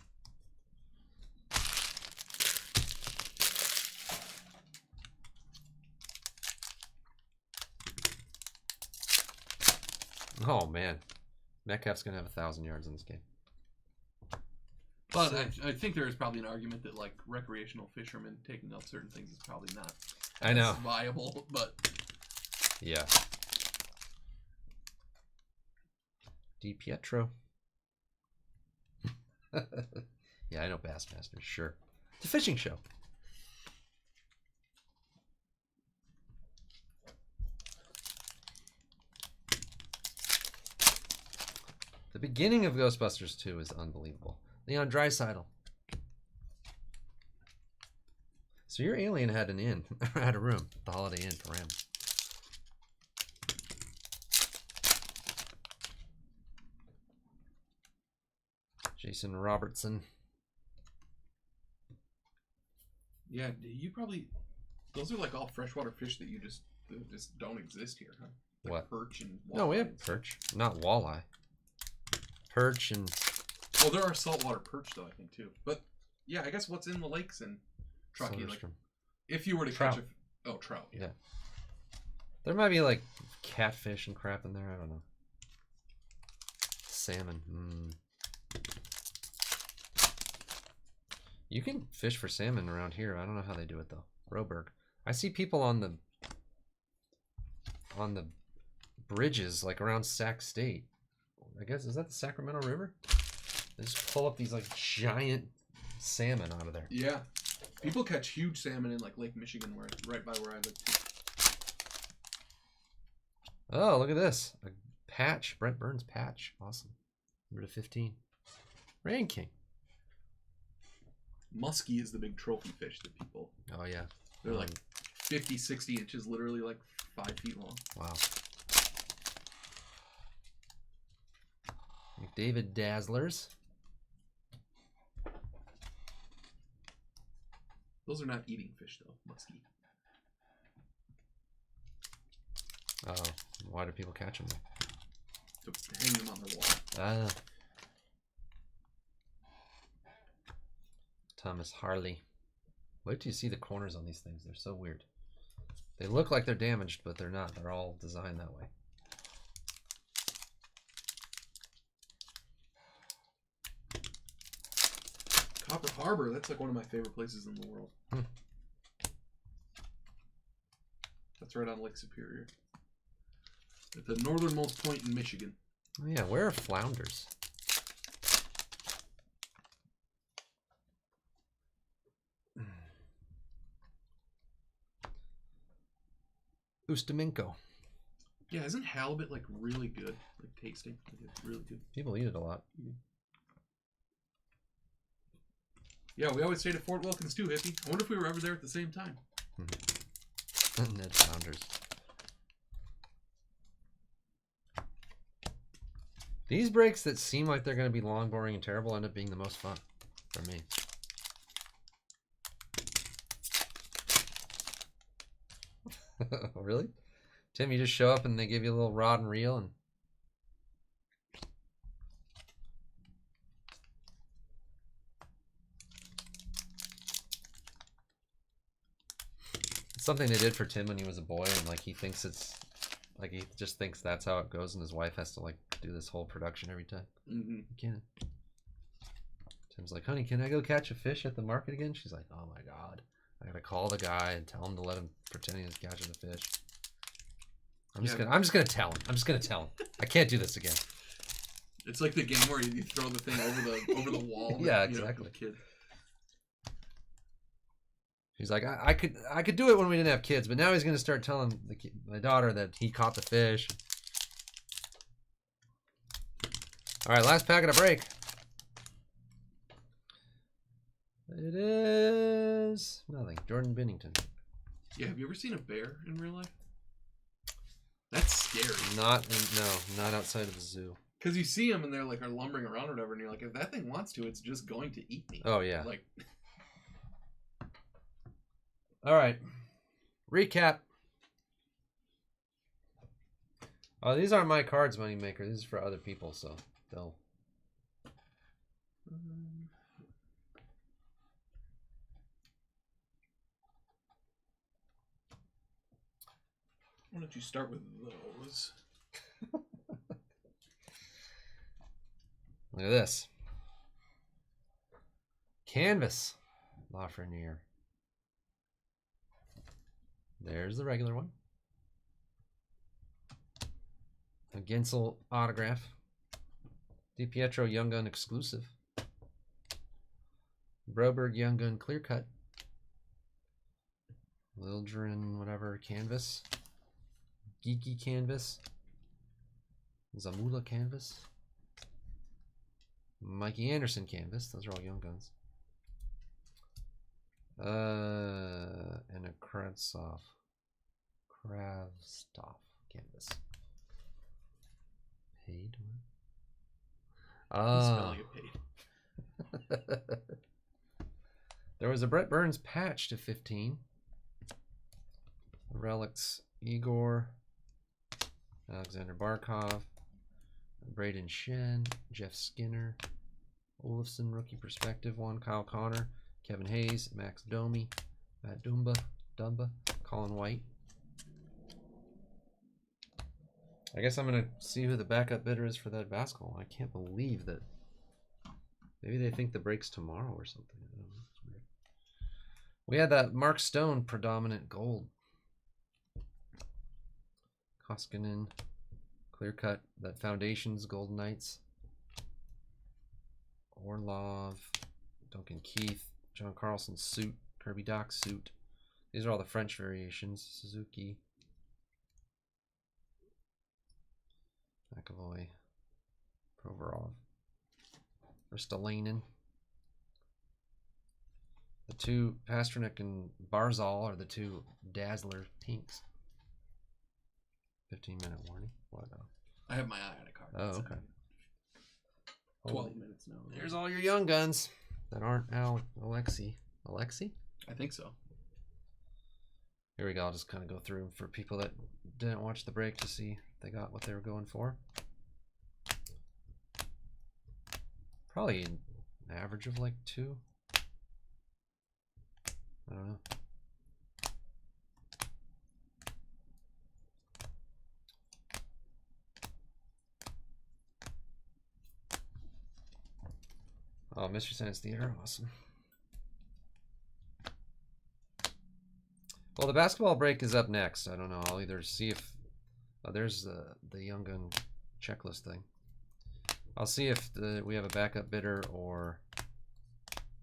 Oh man, Metcalf's gonna have 1,000 yards in this game. But I think there is probably an argument that like recreational fishermen taking out certain things is probably not I know viable, but yeah. Di Pietro. Yeah, I know Bassmasters, sure. It's a fishing show. The beginning of Ghostbusters 2 is unbelievable. Leon Draisaitl. So your alien had an inn, had a room, the Holiday Inn for him. Jason Robertson. yeah, you probably those are like all freshwater fish that just don't exist here, huh? Like What? perch and walleye. No, we have perch, not walleye. Perch and Well, there are saltwater perch though, I think too. But yeah, I guess what's in the lakes in Truckee, like Soderstrom. if you were to Trout. catch trout. Yeah. Yeah. There might be like catfish and crap in there. I don't know. Salmon. You can fish for salmon around here. I don't know how they do it though. Roberg. I see people on the bridges like around Sac State. I guess is that the Sacramento River? They just pull up these like giant salmon out of there. Yeah. People catch huge salmon in like Lake Michigan, right by where I live too. Oh, look at this. A patch. Brent Burns patch. Awesome. Number to 15. Rain King. Muskie is the big trophy fish that people. Oh yeah. They're like 50, 60 inches, literally like 5 feet long. Wow. McDavid Dazzlers. Those are not eating fish though, muskie. Oh, why do people catch them? To hang them on the wall. Ah. Thomas Harley. Wait till you see the corners on these things. They're so weird. They look like they're damaged, but they're not. They're all designed that way. Copper Harbor, that's like one of my favorite places in the world. That's right on Lake Superior. At the northernmost point in Michigan. Oh yeah, where are flounders? Ustiminko. Yeah, isn't halibut like really good? Like tasting? Like, it's really good. People eat it a lot. Yeah, we always stayed at Fort Wilkins too, Hippie. I wonder if we were ever there at the same time. Ned Flounders. These breaks that seem like they're going to be long, boring, and terrible end up being the most fun for me. Really? Tim, you just show up and they give you a little rod and reel and... It's something they did for Tim when he was a boy, and like he thinks it's... Like he just thinks that's how it goes, and his wife has to like do this whole production every time. Mm-hmm. You can't. Tim's like, honey, can I go catch a fish at the market again? She's like, oh my god. I gotta call the guy and tell him to let him pretend he's catching the fish. I'm just gonna tell him. I'm just gonna tell him. I can't do this again. It's like the game where you throw the thing over the wall. Yeah, and, exactly. The kid. He's like, I could do it when we didn't have kids, but now he's gonna start telling my daughter that he caught the fish. All right, last packet of break. It is nothing. Jordan Bennington. Yeah, have you ever seen a bear in real life? That's scary. Not outside of the zoo. Because you see them and they're like are lumbering around or whatever, and you're like, if that thing wants to, it's just going to eat me. Oh yeah. Like. All right. Recap. Oh, these aren't my cards, Moneymaker. This is for other people, so they'll. Why don't you start with those? Look at this. Canvas. Lafreniere. There's the regular one. A Gensel autograph. DiPietro Young Gun exclusive. Broberg Young Gun clear cut. Lildren whatever canvas. Geeky canvas. Zamula canvas. Mikey Anderson canvas. Those are all Young Guns. And a Kravtsov canvas. Paid? Oh. Paid. There was a Brett Burns patch to 15. Relics Igor, Alexander Barkov, Braden Shen, Jeff Skinner, Olafson rookie perspective one, Kyle Connor, Kevin Hayes, Max Domi, Matt Dumba, Colin White. I guess I'm going to see who the backup bidder is for that basketball. I can't believe that. Maybe they think the break's tomorrow or something. I don't know. It's weird. We had that Mark Stone predominant gold. Koskinen, clear cut. That Foundations Golden Knights. Orlov, Duncan Keith, John Carlson suit, Kirby Doc suit. These are all the French variations. Suzuki, McAvoy, Provorov. Ristolainen. The two Pasternak and Barzal are the two Dazzler pinks. 15-minute warning. What? I have my eye on a card. Oh, That's okay. it. 12 minutes now. There's all your young guns that aren't Alexi. Alexi? I think so. Here we go. I'll just kind of go through them for people that didn't watch the break to see if they got what they were going for. Probably an average of like 2. I don't know. Oh, Mystery Science Theater, awesome. Well, the basketball break is up next. I don't know. I'll either see if there's the Young Gun checklist thing. I'll see if we have a backup bidder or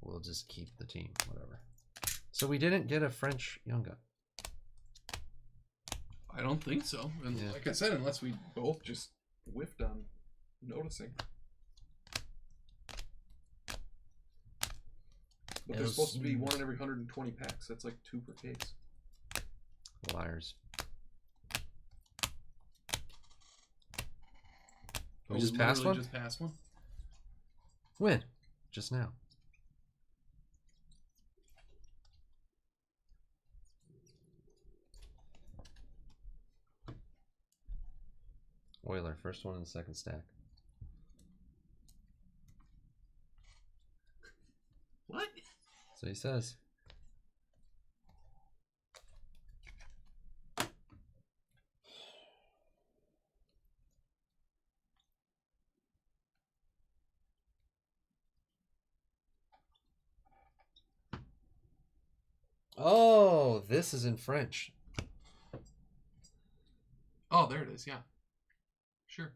we'll just keep the team, whatever. So we didn't get a French Young Gun. I don't think so. And Yeah. like I said, unless we both just whiffed on noticing. But there's supposed to be 1 in every 120 packs. That's like 2 per case. Liars. Oh, We just passed one? Just passed one? When? Just now. Euler, first one in the second stack. What? So he says. Oh, this is in French. Oh, there it is. Yeah. Sure.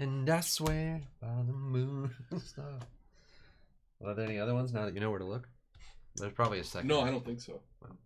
And I swear by the moon and stuff. Are there any other ones now that you know where to look? There's probably a second. No, I don't think so. Well,